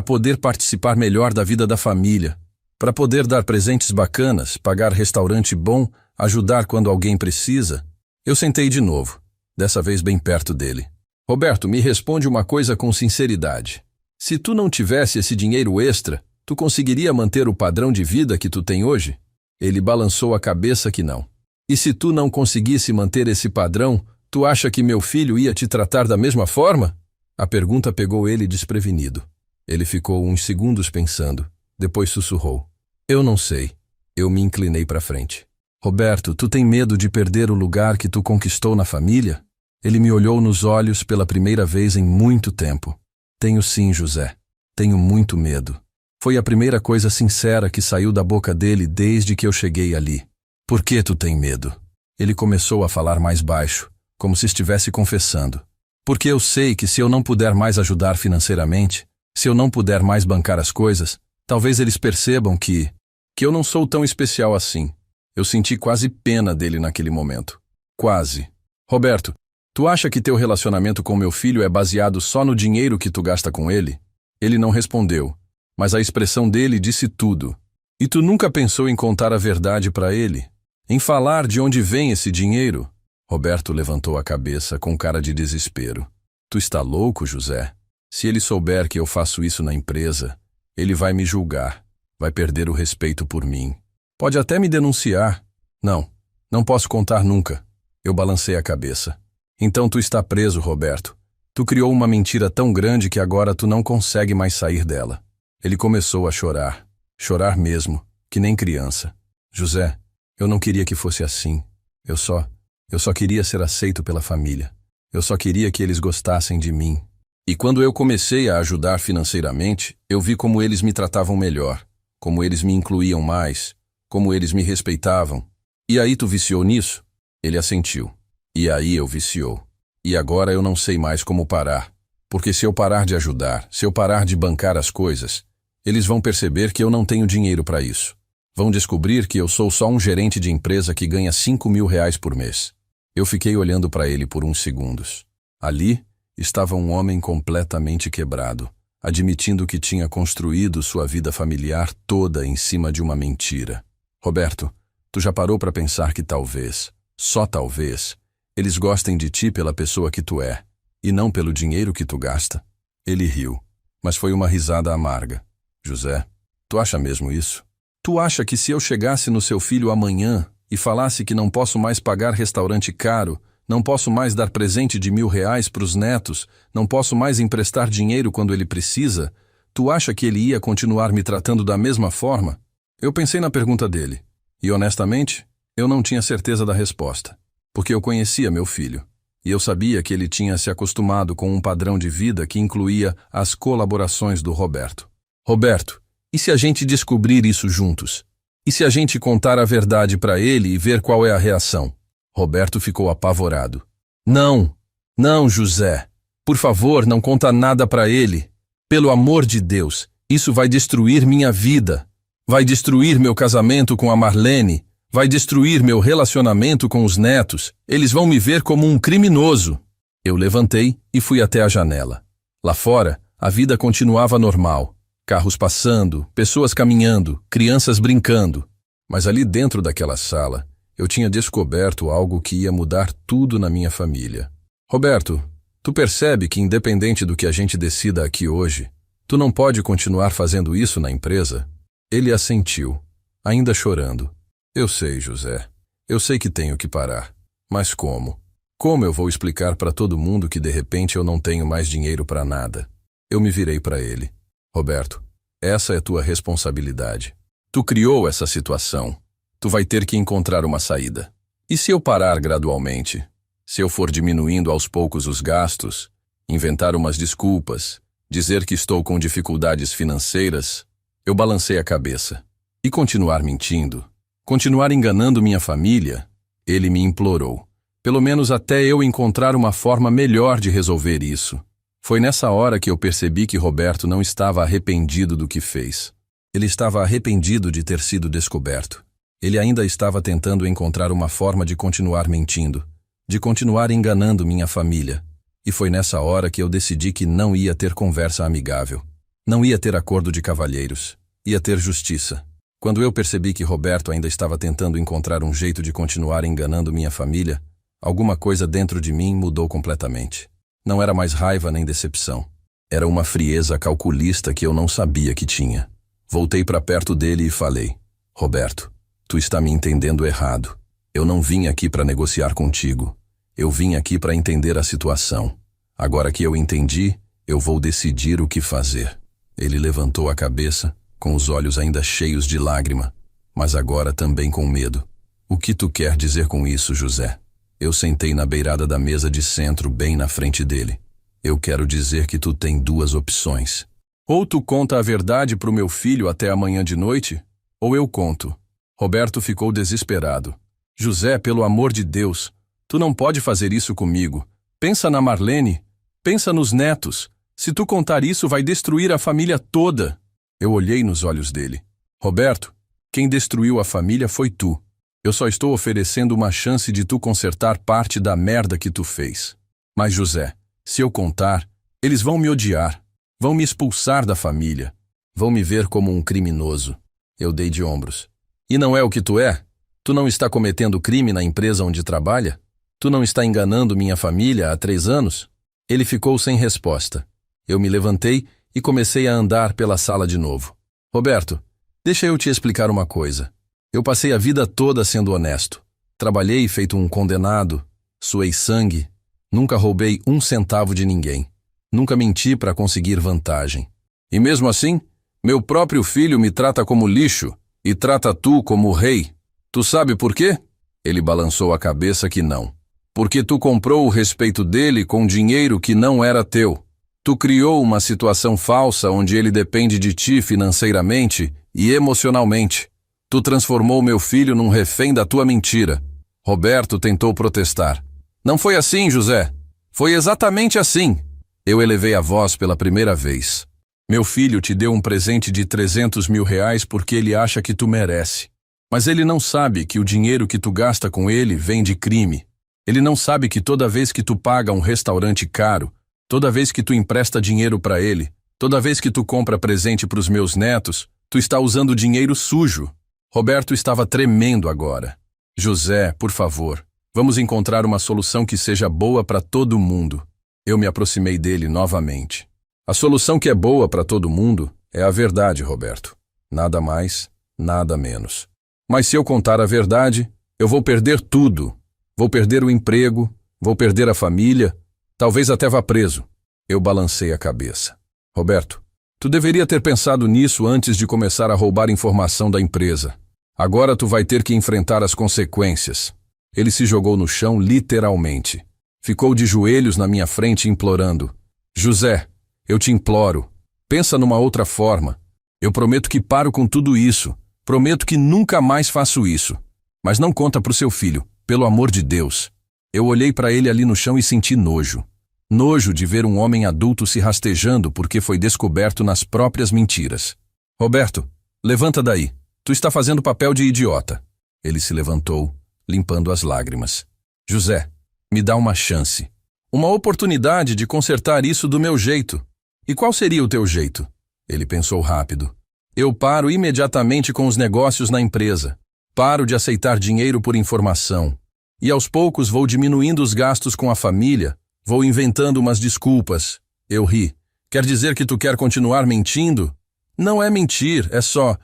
poder participar melhor da vida da família. Para poder dar presentes bacanas, pagar restaurante bom, ajudar quando alguém precisa. Eu sentei de novo, dessa vez bem perto dele. Roberto, me responde uma coisa com sinceridade. Se tu não tivesse esse dinheiro extra, tu conseguiria manter o padrão de vida que tu tem hoje? Ele balançou a cabeça que não. E se tu não conseguisse manter esse padrão, tu acha que meu filho ia te tratar da mesma forma? A pergunta pegou ele desprevenido. Ele ficou uns segundos pensando, depois sussurrou. Eu não sei. Eu me inclinei para frente. Roberto, tu tem medo de perder o lugar que tu conquistou na família? Ele me olhou nos olhos pela primeira vez em muito tempo. Tenho sim, José. Tenho muito medo. Foi a primeira coisa sincera que saiu da boca dele desde que eu cheguei ali. Por que tu tem medo? Ele começou a falar mais baixo, como se estivesse confessando. Porque eu sei que se eu não puder mais ajudar financeiramente, se eu não puder mais bancar as coisas, talvez eles percebam que eu não sou tão especial assim. Eu senti quase pena dele naquele momento. Quase. Roberto, tu acha que teu relacionamento com meu filho é baseado só no dinheiro que tu gasta com ele? Ele não respondeu, mas a expressão dele disse tudo. E tu nunca pensou em contar a verdade para ele? Em falar de onde vem esse dinheiro? Roberto levantou a cabeça com cara de desespero. Tu está louco, José? Se ele souber que eu faço isso na empresa, ele vai me julgar, vai perder o respeito por mim. Pode até me denunciar. Não, não posso contar nunca. Eu balancei a cabeça. Então tu está preso, Roberto. Tu criou uma mentira tão grande que agora tu não consegue mais sair dela. Ele começou a chorar. Chorar mesmo, que nem criança. José, eu não queria que fosse assim. Eu só queria ser aceito pela família. Eu só queria que eles gostassem de mim. E quando eu comecei a ajudar financeiramente, eu vi como eles me tratavam melhor, como eles me incluíam mais, como eles me respeitavam. E aí tu viciou nisso? Ele assentiu. E aí eu viciou. E agora eu não sei mais como parar. Porque se eu parar de ajudar, se eu parar de bancar as coisas, eles vão perceber que eu não tenho dinheiro para isso. Vão descobrir que eu sou só um gerente de empresa que ganha 5.000 reais por mês. Eu fiquei olhando para ele por uns segundos. Ali estava um homem completamente quebrado, admitindo que tinha construído sua vida familiar toda em cima de uma mentira. Roberto, tu já parou para pensar que talvez, só talvez, eles gostem de ti pela pessoa que tu é, e não pelo dinheiro que tu gasta? Ele riu, mas foi uma risada amarga. José, tu acha mesmo isso? Tu acha que se eu chegasse no seu filho amanhã e falasse que não posso mais pagar restaurante caro, não posso mais dar presente de 1.000 reais para os netos, não posso mais emprestar dinheiro quando ele precisa, tu acha que ele ia continuar me tratando da mesma forma? Eu pensei na pergunta dele, e honestamente, eu não tinha certeza da resposta, porque eu conhecia meu filho, e eu sabia que ele tinha se acostumado com um padrão de vida que incluía as colaborações do Roberto. Roberto, e se a gente descobrir isso juntos? E se a gente contar a verdade para ele e ver qual é a reação? Roberto ficou apavorado. Não, não, José. Por favor, não conta nada para ele. Pelo amor de Deus, isso vai destruir minha vida. Vai destruir meu casamento com a Marlene. Vai destruir meu relacionamento com os netos. Eles vão me ver como um criminoso. Eu levantei e fui até a janela. Lá fora, a vida continuava normal. Carros passando, pessoas caminhando, crianças brincando. Mas ali dentro daquela sala, eu tinha descoberto algo que ia mudar tudo na minha família. Roberto, tu percebe que independente do que a gente decida aqui hoje, tu não pode continuar fazendo isso na empresa? Ele assentiu, ainda chorando. Eu sei, José. Eu sei que tenho que parar. Mas como? Como eu vou explicar para todo mundo que de repente eu não tenho mais dinheiro para nada? Eu me virei para ele. Roberto, essa é tua responsabilidade. Tu criou essa situação. Tu vai ter que encontrar uma saída. E se eu parar gradualmente? Se eu for diminuindo aos poucos os gastos, inventar umas desculpas, dizer que estou com dificuldades financeiras? Eu balancei a cabeça. E continuar mentindo? Continuar enganando minha família? Ele me implorou. Pelo menos até eu encontrar uma forma melhor de resolver isso. Foi nessa hora que eu percebi que Roberto não estava arrependido do que fez. Ele estava arrependido de ter sido descoberto. Ele ainda estava tentando encontrar uma forma de continuar mentindo, de continuar enganando minha família. E foi nessa hora que eu decidi que não ia ter conversa amigável. Não ia ter acordo de cavalheiros. Ia ter justiça. Quando eu percebi que Roberto ainda estava tentando encontrar um jeito de continuar enganando minha família, alguma coisa dentro de mim mudou completamente. Não era mais raiva nem decepção. Era uma frieza calculista que eu não sabia que tinha. Voltei para perto dele e falei: Roberto, tu está me entendendo errado. Eu não vim aqui para negociar contigo. Eu vim aqui para entender a situação. Agora que eu entendi, eu vou decidir o que fazer. Ele levantou a cabeça, com os olhos ainda cheios de lágrima, mas agora também com medo. O que tu quer dizer com isso, José? Eu sentei na beirada da mesa de centro, bem na frente dele. Eu quero dizer que tu tem duas opções. Ou tu conta a verdade pro meu filho até amanhã de noite, ou eu conto. Roberto ficou desesperado. José, pelo amor de Deus, tu não pode fazer isso comigo. Pensa na Marlene, pensa nos netos. Se tu contar isso, vai destruir a família toda. Eu olhei nos olhos dele. Roberto, quem destruiu a família foi tu. Eu só estou oferecendo uma chance de tu consertar parte da merda que tu fez. Mas, José, se eu contar, eles vão me odiar. Vão me expulsar da família. Vão me ver como um criminoso. Eu dei de ombros. E não é o que tu é? Tu não está cometendo crime na empresa onde trabalha? Tu não está enganando minha família há 3 anos? Ele ficou sem resposta. Eu me levantei e comecei a andar pela sala de novo. Roberto, deixa eu te explicar uma coisa. Eu passei a vida toda sendo honesto. Trabalhei feito um condenado, suei sangue, nunca roubei 1 centavo de ninguém. Nunca menti para conseguir vantagem. E mesmo assim, meu próprio filho me trata como lixo e trata tu como rei. Tu sabe por quê? Ele balançou a cabeça que não. Porque tu comprou o respeito dele com dinheiro que não era teu. Tu criou uma situação falsa onde ele depende de ti financeiramente e emocionalmente. Tu transformou meu filho num refém da tua mentira. Roberto tentou protestar. Não foi assim, José. Foi exatamente assim. Eu elevei a voz pela primeira vez. Meu filho te deu um presente de 300 mil reais porque ele acha que tu merece. Mas ele não sabe que o dinheiro que tu gasta com ele vem de crime. Ele não sabe que toda vez que tu paga um restaurante caro, toda vez que tu empresta dinheiro para ele, toda vez que tu compra presente para os meus netos, tu está usando dinheiro sujo. Roberto estava tremendo agora. José, por favor, vamos encontrar uma solução que seja boa para todo mundo. Eu me aproximei dele novamente. A solução que é boa para todo mundo é a verdade, Roberto. Nada mais, nada menos. Mas se eu contar a verdade, eu vou perder tudo. Vou perder o emprego, vou perder a família, talvez até vá preso. Eu balancei a cabeça. Roberto, tu deveria ter pensado nisso antes de começar a roubar informação da empresa. Agora tu vai ter que enfrentar as consequências. Ele se jogou no chão literalmente. Ficou de joelhos na minha frente implorando. José, eu te imploro, pensa numa outra forma. Eu prometo que paro com tudo isso. Prometo que nunca mais faço isso. Mas não conta pro seu filho, pelo amor de Deus. Eu olhei para ele ali no chão e senti nojo. Nojo de ver um homem adulto se rastejando porque foi descoberto nas próprias mentiras. Roberto, levanta daí. Tu está fazendo papel de idiota. Ele se levantou, limpando as lágrimas. José, me dá uma chance. Uma oportunidade de consertar isso do meu jeito. E qual seria o teu jeito? Ele pensou rápido. Eu paro imediatamente com os negócios na empresa. Paro de aceitar dinheiro por informação. E aos poucos vou diminuindo os gastos com a família, vou inventando umas desculpas. Eu ri. Quer dizer que tu quer continuar mentindo? Não é mentir, é só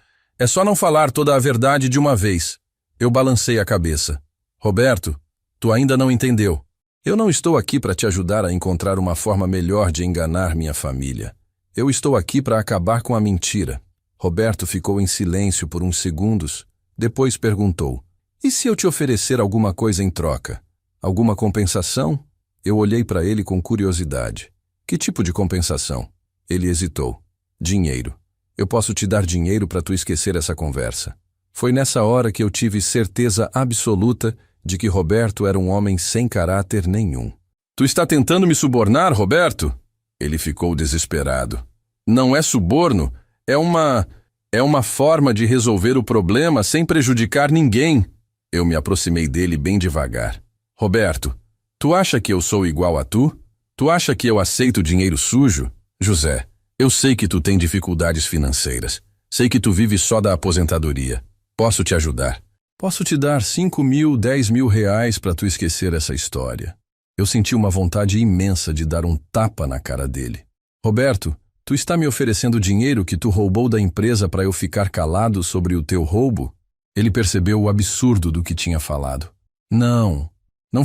não falar toda a verdade de uma vez. Eu balancei a cabeça. Roberto, tu ainda não entendeu. Eu não estou aqui para te ajudar a encontrar uma forma melhor de enganar minha família. Eu estou aqui para acabar com a mentira. Roberto ficou em silêncio por uns segundos, depois perguntou, e se eu te oferecer alguma coisa em troca? Alguma compensação? Eu olhei para ele com curiosidade. Que tipo de compensação? Ele hesitou. Dinheiro. Eu posso te dar dinheiro para tu esquecer essa conversa. Foi nessa hora que eu tive certeza absoluta de que Roberto era um homem sem caráter nenhum. Tu está tentando me subornar, Roberto? Ele ficou desesperado. Não é suborno, é uma forma de resolver o problema sem prejudicar ninguém. Eu me aproximei dele bem devagar. Roberto, tu acha que eu sou igual a tu? Tu acha que eu aceito dinheiro sujo? José, eu sei que tu tem dificuldades financeiras. Sei que tu vives só da aposentadoria. Posso te ajudar. Posso te dar 5 mil, 10 mil reais para tu esquecer essa história. Eu senti uma vontade imensa de dar um tapa na cara dele. Roberto, tu está me oferecendo dinheiro que tu roubou da empresa para eu ficar calado sobre o teu roubo? Ele percebeu o absurdo do que tinha falado. Não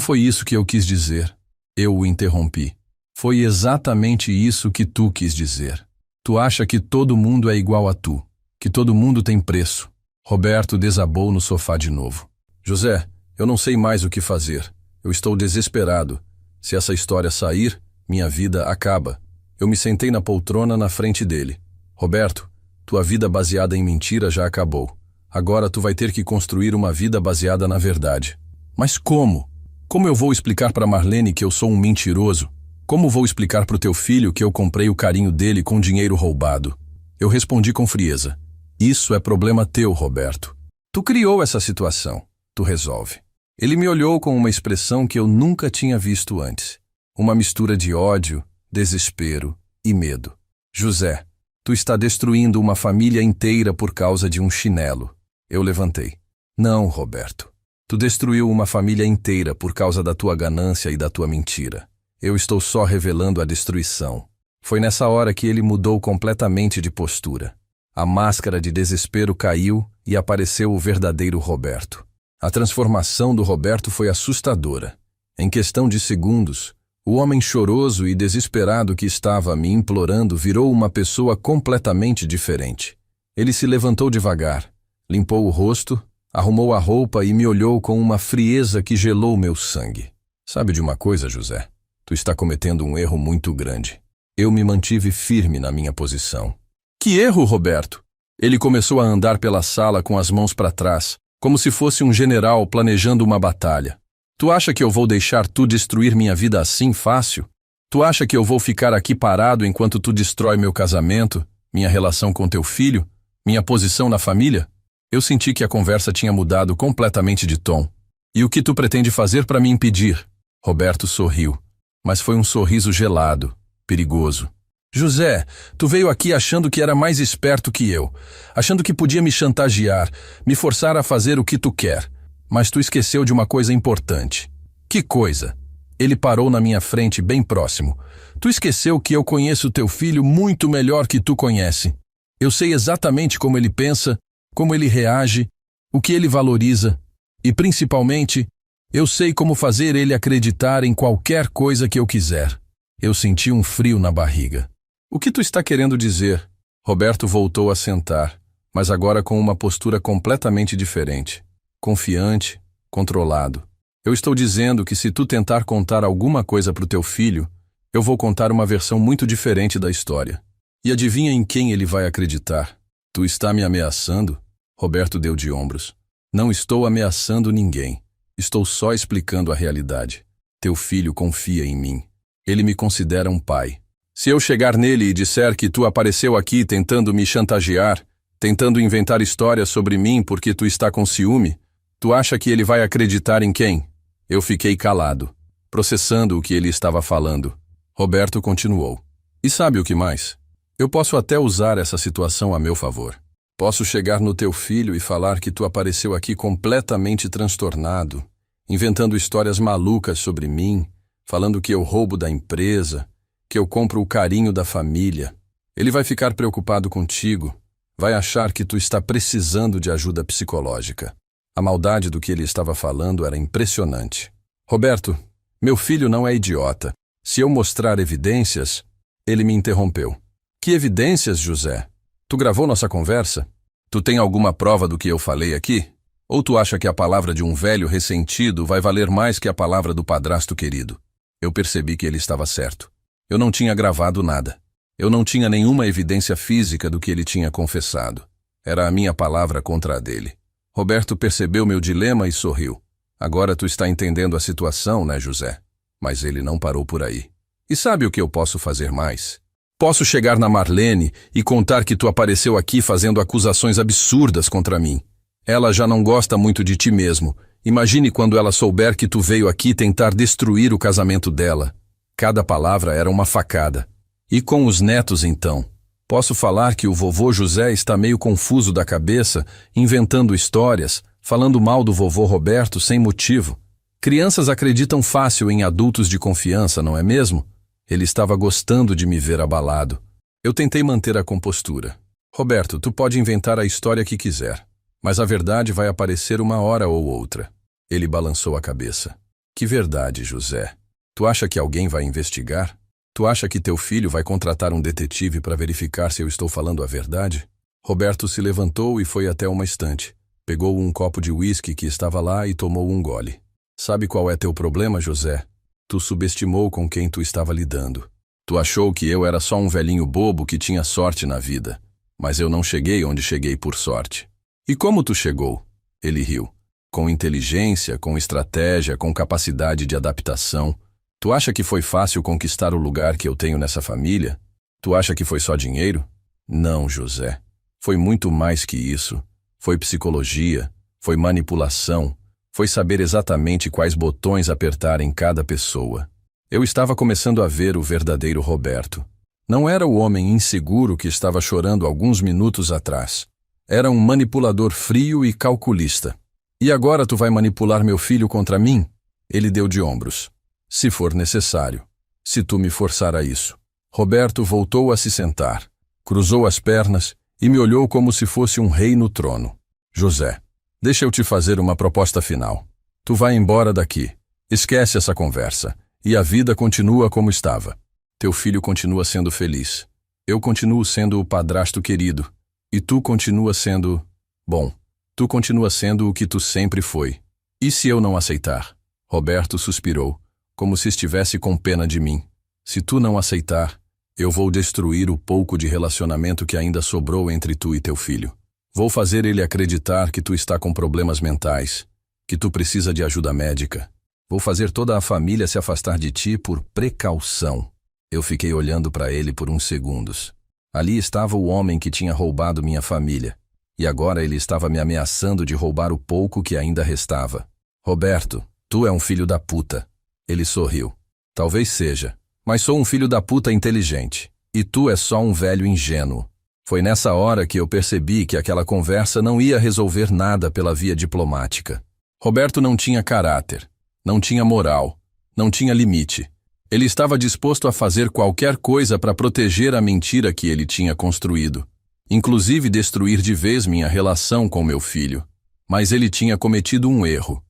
foi isso que eu quis dizer. Eu o interrompi. Foi exatamente isso que tu quis dizer. Tu acha que todo mundo é igual a tu, que todo mundo tem preço. Roberto desabou no sofá de novo. José, eu não sei mais o que fazer. Eu estou desesperado. Se essa história sair, minha vida acaba. Eu me sentei na poltrona na frente dele. Roberto, tua vida baseada em mentira já acabou. Agora tu vai ter que construir uma vida baseada na verdade. Mas como? Como eu vou explicar para Marlene que eu sou um mentiroso? Como vou explicar para o teu filho que eu comprei o carinho dele com dinheiro roubado? Eu respondi com frieza. Isso é problema teu, Roberto. Tu criou essa situação. Tu resolve. Ele me olhou com uma expressão que eu nunca tinha visto antes. Uma mistura de ódio, desespero e medo. José, tu está destruindo uma família inteira por causa de um chinelo. Eu levantei. Não, Roberto. Tu destruiu uma família inteira por causa da tua ganância e da tua mentira. Eu estou só revelando a destruição. Foi nessa hora que ele mudou completamente de postura. A máscara de desespero caiu e apareceu o verdadeiro Roberto. A transformação do Roberto foi assustadora. Em questão de segundos, o homem choroso e desesperado que estava me implorando virou uma pessoa completamente diferente. Ele se levantou devagar, limpou o rosto, arrumou a roupa e me olhou com uma frieza que gelou meu sangue. Sabe de uma coisa, José? Tu está cometendo um erro muito grande. Eu me mantive firme na minha posição. Que erro, Roberto? Ele começou a andar pela sala com as mãos para trás, como se fosse um general planejando uma batalha. Tu acha que eu vou deixar tu destruir minha vida assim fácil? Tu acha que eu vou ficar aqui parado enquanto tu destrói meu casamento, minha relação com teu filho, minha posição na família? Eu senti que a conversa tinha mudado completamente de tom. E o que tu pretende fazer para me impedir? Roberto sorriu, mas foi um sorriso gelado, perigoso. José, tu veio aqui achando que era mais esperto que eu, achando que podia me chantagear, me forçar a fazer o que tu quer. Mas tu esqueceu de uma coisa importante. Que coisa? Ele parou na minha frente bem próximo. Tu esqueceu que eu conheço teu filho muito melhor que tu conhece. Eu sei exatamente como ele pensa, como ele reage, o que ele valoriza. E, principalmente, eu sei como fazer ele acreditar em qualquer coisa que eu quiser. Eu senti um frio na barriga. O que tu está querendo dizer? Roberto voltou a sentar, mas agora com uma postura completamente diferente. Confiante, controlado. Eu estou dizendo que se tu tentar contar alguma coisa para o teu filho, eu vou contar uma versão muito diferente da história. E adivinha em quem ele vai acreditar? Tu está me ameaçando? Roberto deu de ombros. Não estou ameaçando ninguém. Estou só explicando a realidade. Teu filho confia em mim. Ele me considera um pai. Se eu chegar nele e disser que tu apareceu aqui tentando me chantagear, tentando inventar histórias sobre mim porque tu está com ciúme, tu acha que ele vai acreditar em quem? Eu fiquei calado, processando o que ele estava falando. Roberto continuou. E sabe o que mais? Eu posso até usar essa situação a meu favor. Posso chegar no teu filho e falar que tu apareceu aqui completamente transtornado, inventando histórias malucas sobre mim, falando que eu roubo da empresa, que eu compro o carinho da família. Ele vai ficar preocupado contigo, vai achar que tu está precisando de ajuda psicológica. A maldade do que ele estava falando era impressionante. Roberto, meu filho não é idiota. Se eu mostrar evidências... Ele me interrompeu. Que evidências, José? Tu gravou nossa conversa? Tu tem alguma prova do que eu falei aqui? Ou tu acha que a palavra de um velho ressentido vai valer mais que a palavra do padrasto querido? Eu percebi que ele estava certo. Eu não tinha gravado nada. Eu não tinha nenhuma evidência física do que ele tinha confessado. Era a minha palavra contra a dele. Roberto percebeu meu dilema e sorriu. Agora tu está entendendo a situação, né, José? Mas ele não parou por aí. E sabe o que eu posso fazer mais? Posso chegar na Marlene e contar que tu apareceu aqui fazendo acusações absurdas contra mim. Ela já não gosta muito de ti mesmo. Imagine quando ela souber que tu veio aqui tentar destruir o casamento dela. Cada palavra era uma facada. E com os netos, então? Posso falar que o vovô José está meio confuso da cabeça, inventando histórias, falando mal do vovô Roberto sem motivo. Crianças acreditam fácil em adultos de confiança, não é mesmo? Ele estava gostando de me ver abalado. Eu tentei manter a compostura. Roberto, tu pode inventar a história que quiser, mas a verdade vai aparecer uma hora ou outra. Ele balançou a cabeça. Que verdade, José? Tu acha que alguém vai investigar? Tu acha que teu filho vai contratar um detetive para verificar se eu estou falando a verdade? Roberto se levantou e foi até uma estante. Pegou um copo de uísque que estava lá e tomou um gole. Sabe qual é teu problema, José? Tu subestimou com quem tu estava lidando. Tu achou que eu era só um velhinho bobo que tinha sorte na vida. Mas eu não cheguei onde cheguei por sorte. E como tu chegou? Ele riu. Com inteligência, com estratégia, com capacidade de adaptação. Tu acha que foi fácil conquistar o lugar que eu tenho nessa família? Tu acha que foi só dinheiro? Não, José. Foi muito mais que isso. Foi psicologia, foi manipulação, foi saber exatamente quais botões apertar em cada pessoa. Eu estava começando a ver o verdadeiro Roberto. Não era o homem inseguro que estava chorando alguns minutos atrás. Era um manipulador frio e calculista. E agora tu vai manipular meu filho contra mim? Ele deu de ombros. Se for necessário. Se tu me forçar a isso. Roberto voltou a se sentar, cruzou as pernas e me olhou como se fosse um rei no trono. José, deixa eu te fazer uma proposta final. Tu vai embora daqui. Esquece essa conversa. E a vida continua como estava. Teu filho continua sendo feliz. Eu continuo sendo o padrasto querido. E tu continua sendo... Bom, tu continua sendo o que tu sempre foi. E se eu não aceitar? Roberto suspirou, como se estivesse com pena de mim. Se tu não aceitar, eu vou destruir o pouco de relacionamento que ainda sobrou entre tu e teu filho. Vou fazer ele acreditar que tu está com problemas mentais, que tu precisa de ajuda médica. Vou fazer toda a família se afastar de ti por precaução. Eu fiquei olhando para ele por uns segundos. Ali estava o homem que tinha roubado minha família. E agora ele estava me ameaçando de roubar o pouco que ainda restava. Roberto, tu é um filho da puta. Ele sorriu. Talvez seja, mas sou um filho da puta inteligente. E tu é só um velho ingênuo. Foi nessa hora que eu percebi que aquela conversa não ia resolver nada pela via diplomática. Roberto não tinha caráter, não tinha moral, não tinha limite. Ele estava disposto a fazer qualquer coisa para proteger a mentira que ele tinha construído, inclusive destruir de vez minha relação com meu filho. Mas ele tinha cometido um erro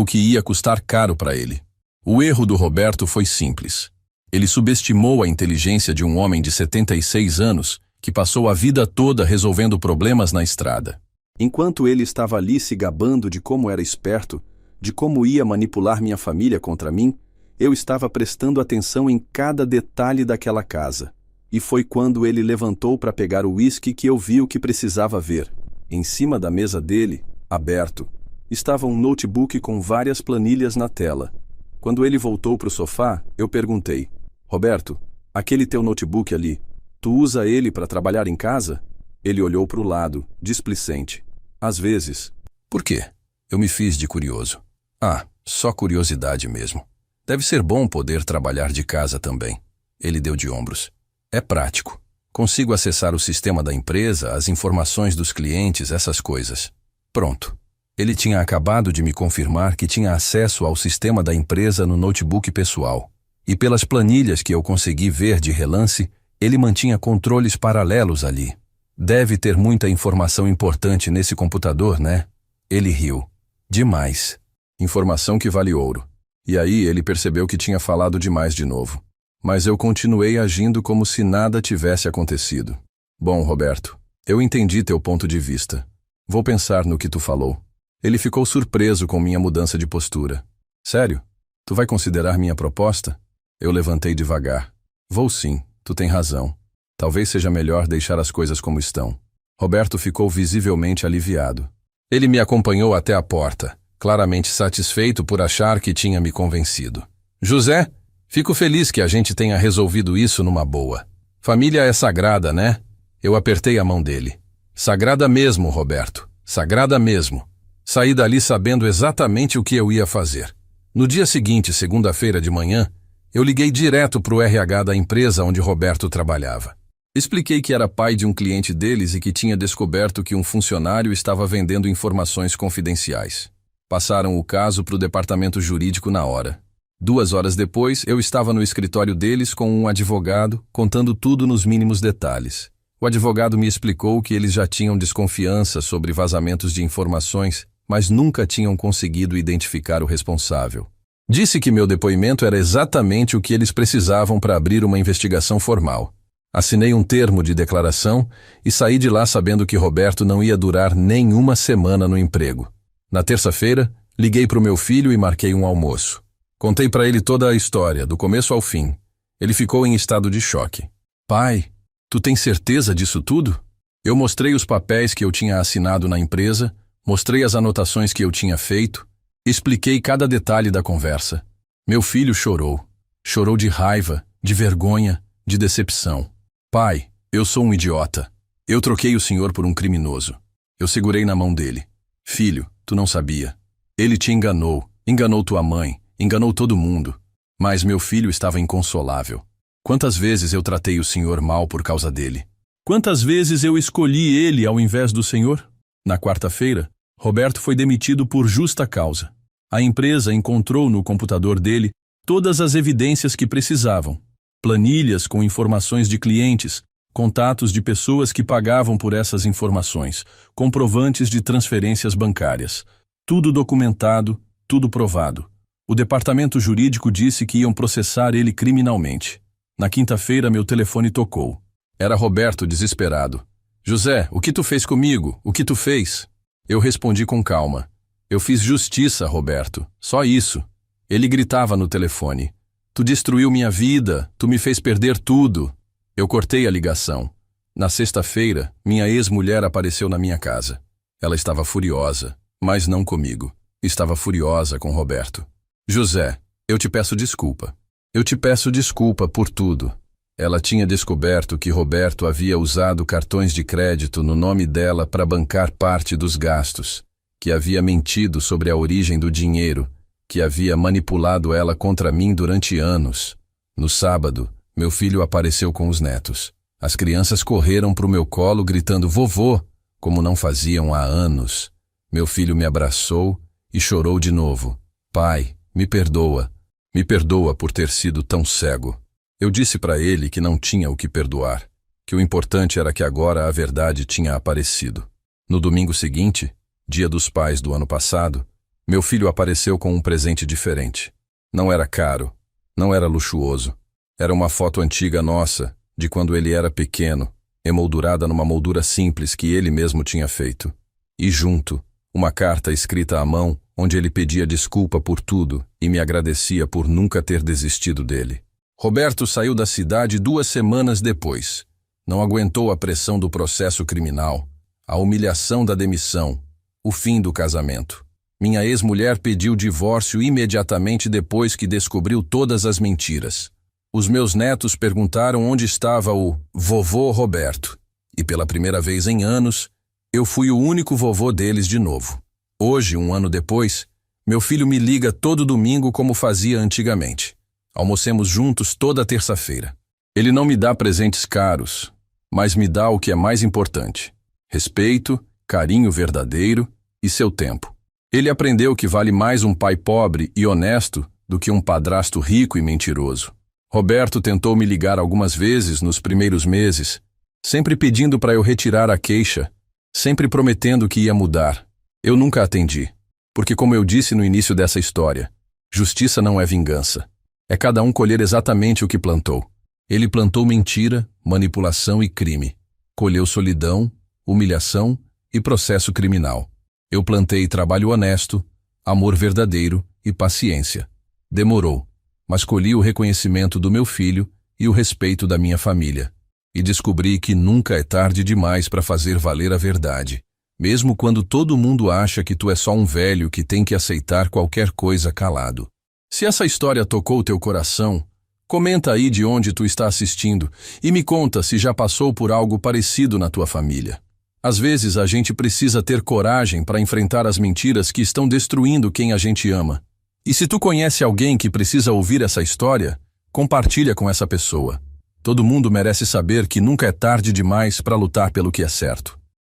que ia custar caro para ele. O erro do Roberto foi simples. Ele subestimou a inteligência de um homem de 76 anos que passou a vida toda resolvendo problemas na estrada. Enquanto ele estava ali se gabando de como era esperto, de como ia manipular minha família contra mim, eu estava prestando atenção em cada detalhe daquela casa. E foi quando ele levantou para pegar o uísque que eu vi o que precisava ver. Em cima da mesa dele, aberto, estava um notebook com várias planilhas na tela. Quando ele voltou para o sofá, eu perguntei: Roberto, aquele teu notebook ali, tu usa ele para trabalhar em casa? Ele olhou para o lado, displicente. Às vezes. Por quê? Eu me fiz de curioso. Ah, só curiosidade mesmo. Deve ser bom poder trabalhar de casa também. Ele deu de ombros. É prático. Consigo acessar o sistema da empresa, as informações dos clientes, essas coisas. Pronto. Ele tinha acabado de me confirmar que tinha acesso ao sistema da empresa no notebook pessoal. E pelas planilhas que eu consegui ver de relance, ele mantinha controles paralelos ali. Deve ter muita informação importante nesse computador, né? Ele riu. Demais. Informação que vale ouro. E aí ele percebeu que tinha falado demais de novo. Mas eu continuei agindo como se nada tivesse acontecido. Bom, Roberto, eu entendi teu ponto de vista. Vou pensar no que tu falou. Ele ficou surpreso com minha mudança de postura. Sério? Tu vai considerar minha proposta? Eu levantei devagar. Vou sim, tu tem razão. Talvez seja melhor deixar as coisas como estão. Roberto ficou visivelmente aliviado. Ele me acompanhou até a porta, claramente satisfeito por achar que tinha me convencido. José, fico feliz que a gente tenha resolvido isso numa boa. Família é sagrada, né? Eu apertei a mão dele. Sagrada mesmo, Roberto. Sagrada mesmo. Saí dali sabendo exatamente o que eu ia fazer. No dia seguinte, segunda-feira de manhã, eu liguei direto para o RH da empresa onde Roberto trabalhava. Expliquei que era pai de um cliente deles e que tinha descoberto que um funcionário estava vendendo informações confidenciais. Passaram o caso para o departamento jurídico na hora. 2 horas depois, eu estava no escritório deles com um advogado, contando tudo nos mínimos detalhes. O advogado me explicou que eles já tinham desconfiança sobre vazamentos de informações, mas nunca tinham conseguido identificar o responsável. Disse que meu depoimento era exatamente o que eles precisavam para abrir uma investigação formal. Assinei um termo de declaração e saí de lá sabendo que Roberto não ia durar nem uma semana no emprego. Na terça-feira, liguei para o meu filho e marquei um almoço. Contei para ele toda a história, do começo ao fim. Ele ficou em estado de choque. Pai, tu tem certeza disso tudo? Eu mostrei os papéis que eu tinha assinado na empresa, mostrei as anotações que eu tinha feito, expliquei cada detalhe da conversa. Meu filho chorou. Chorou de raiva, de vergonha, de decepção. Pai, eu sou um idiota. Eu troquei o senhor por um criminoso. Eu segurei na mão dele. Filho, tu não sabia. Ele te enganou, enganou tua mãe, enganou todo mundo. Mas meu filho estava inconsolável. Quantas vezes eu tratei o senhor mal por causa dele? Quantas vezes eu escolhi ele ao invés do senhor? Na quarta-feira, Roberto foi demitido por justa causa. A empresa encontrou no computador dele todas as evidências que precisavam. Planilhas com informações de clientes, contatos de pessoas que pagavam por essas informações, comprovantes de transferências bancárias. Tudo documentado, tudo provado. O departamento jurídico disse que iam processar ele criminalmente. Na quinta-feira, meu telefone tocou. Era Roberto, desesperado. José, o que tu fez comigo? O que tu fez? Eu respondi com calma. Eu fiz justiça, Roberto. Só isso. Ele gritava no telefone. Tu destruiu minha vida, tu me fez perder tudo. Eu cortei a ligação. Na sexta-feira, minha ex-mulher apareceu na minha casa. Ela estava furiosa, mas não comigo. Estava furiosa com Roberto. José, eu te peço desculpa. Eu te peço desculpa por tudo. Ela tinha descoberto que Roberto havia usado cartões de crédito no nome dela para bancar parte dos gastos, que havia mentido sobre a origem do dinheiro, que havia manipulado ela contra mim durante anos. No sábado, meu filho apareceu com os netos. As crianças correram para o meu colo gritando vovô, como não faziam há anos. Meu filho me abraçou e chorou de novo. Pai, me perdoa. Me perdoa por ter sido tão cego. Eu disse para ele que não tinha o que perdoar, que o importante era que agora a verdade tinha aparecido. No domingo seguinte, Dia dos Pais do ano passado, meu filho apareceu com um presente diferente. Não era caro, não era luxuoso. Era uma foto antiga nossa, de quando ele era pequeno, emoldurada numa moldura simples que ele mesmo tinha feito. E junto, uma carta escrita à mão, onde ele pedia desculpa por tudo e me agradecia por nunca ter desistido dele. Roberto saiu da cidade 2 semanas depois. Não aguentou a pressão do processo criminal, a humilhação da demissão, o fim do casamento. Minha ex-mulher pediu divórcio imediatamente depois que descobriu todas as mentiras. Os meus netos perguntaram onde estava o vovô Roberto. E pela primeira vez em anos, eu fui o único vovô deles de novo. Hoje, 1 ano depois, meu filho me liga todo domingo como fazia antigamente. Almocemos juntos toda terça-feira. Ele não me dá presentes caros, mas me dá o que é mais importante: respeito, carinho verdadeiro e seu tempo. Ele aprendeu que vale mais um pai pobre e honesto do que um padrasto rico e mentiroso. Roberto tentou me ligar algumas vezes nos primeiros meses, sempre pedindo para eu retirar a queixa, sempre prometendo que ia mudar. Eu nunca atendi, porque como eu disse no início dessa história, justiça não é vingança. É cada um colher exatamente o que plantou. Ele plantou mentira, manipulação e crime. Colheu solidão, humilhação e processo criminal. Eu plantei trabalho honesto, amor verdadeiro e paciência. Demorou, mas colhi o reconhecimento do meu filho e o respeito da minha família. E descobri que nunca é tarde demais para fazer valer a verdade, mesmo quando todo mundo acha que tu é só um velho que tem que aceitar qualquer coisa calado. Se essa história tocou teu coração, comenta aí de onde tu está assistindo e me conta se já passou por algo parecido na tua família. Às vezes a gente precisa ter coragem para enfrentar as mentiras que estão destruindo quem a gente ama. E se tu conhece alguém que precisa ouvir essa história, compartilha com essa pessoa. Todo mundo merece saber que nunca é tarde demais para lutar pelo que é certo.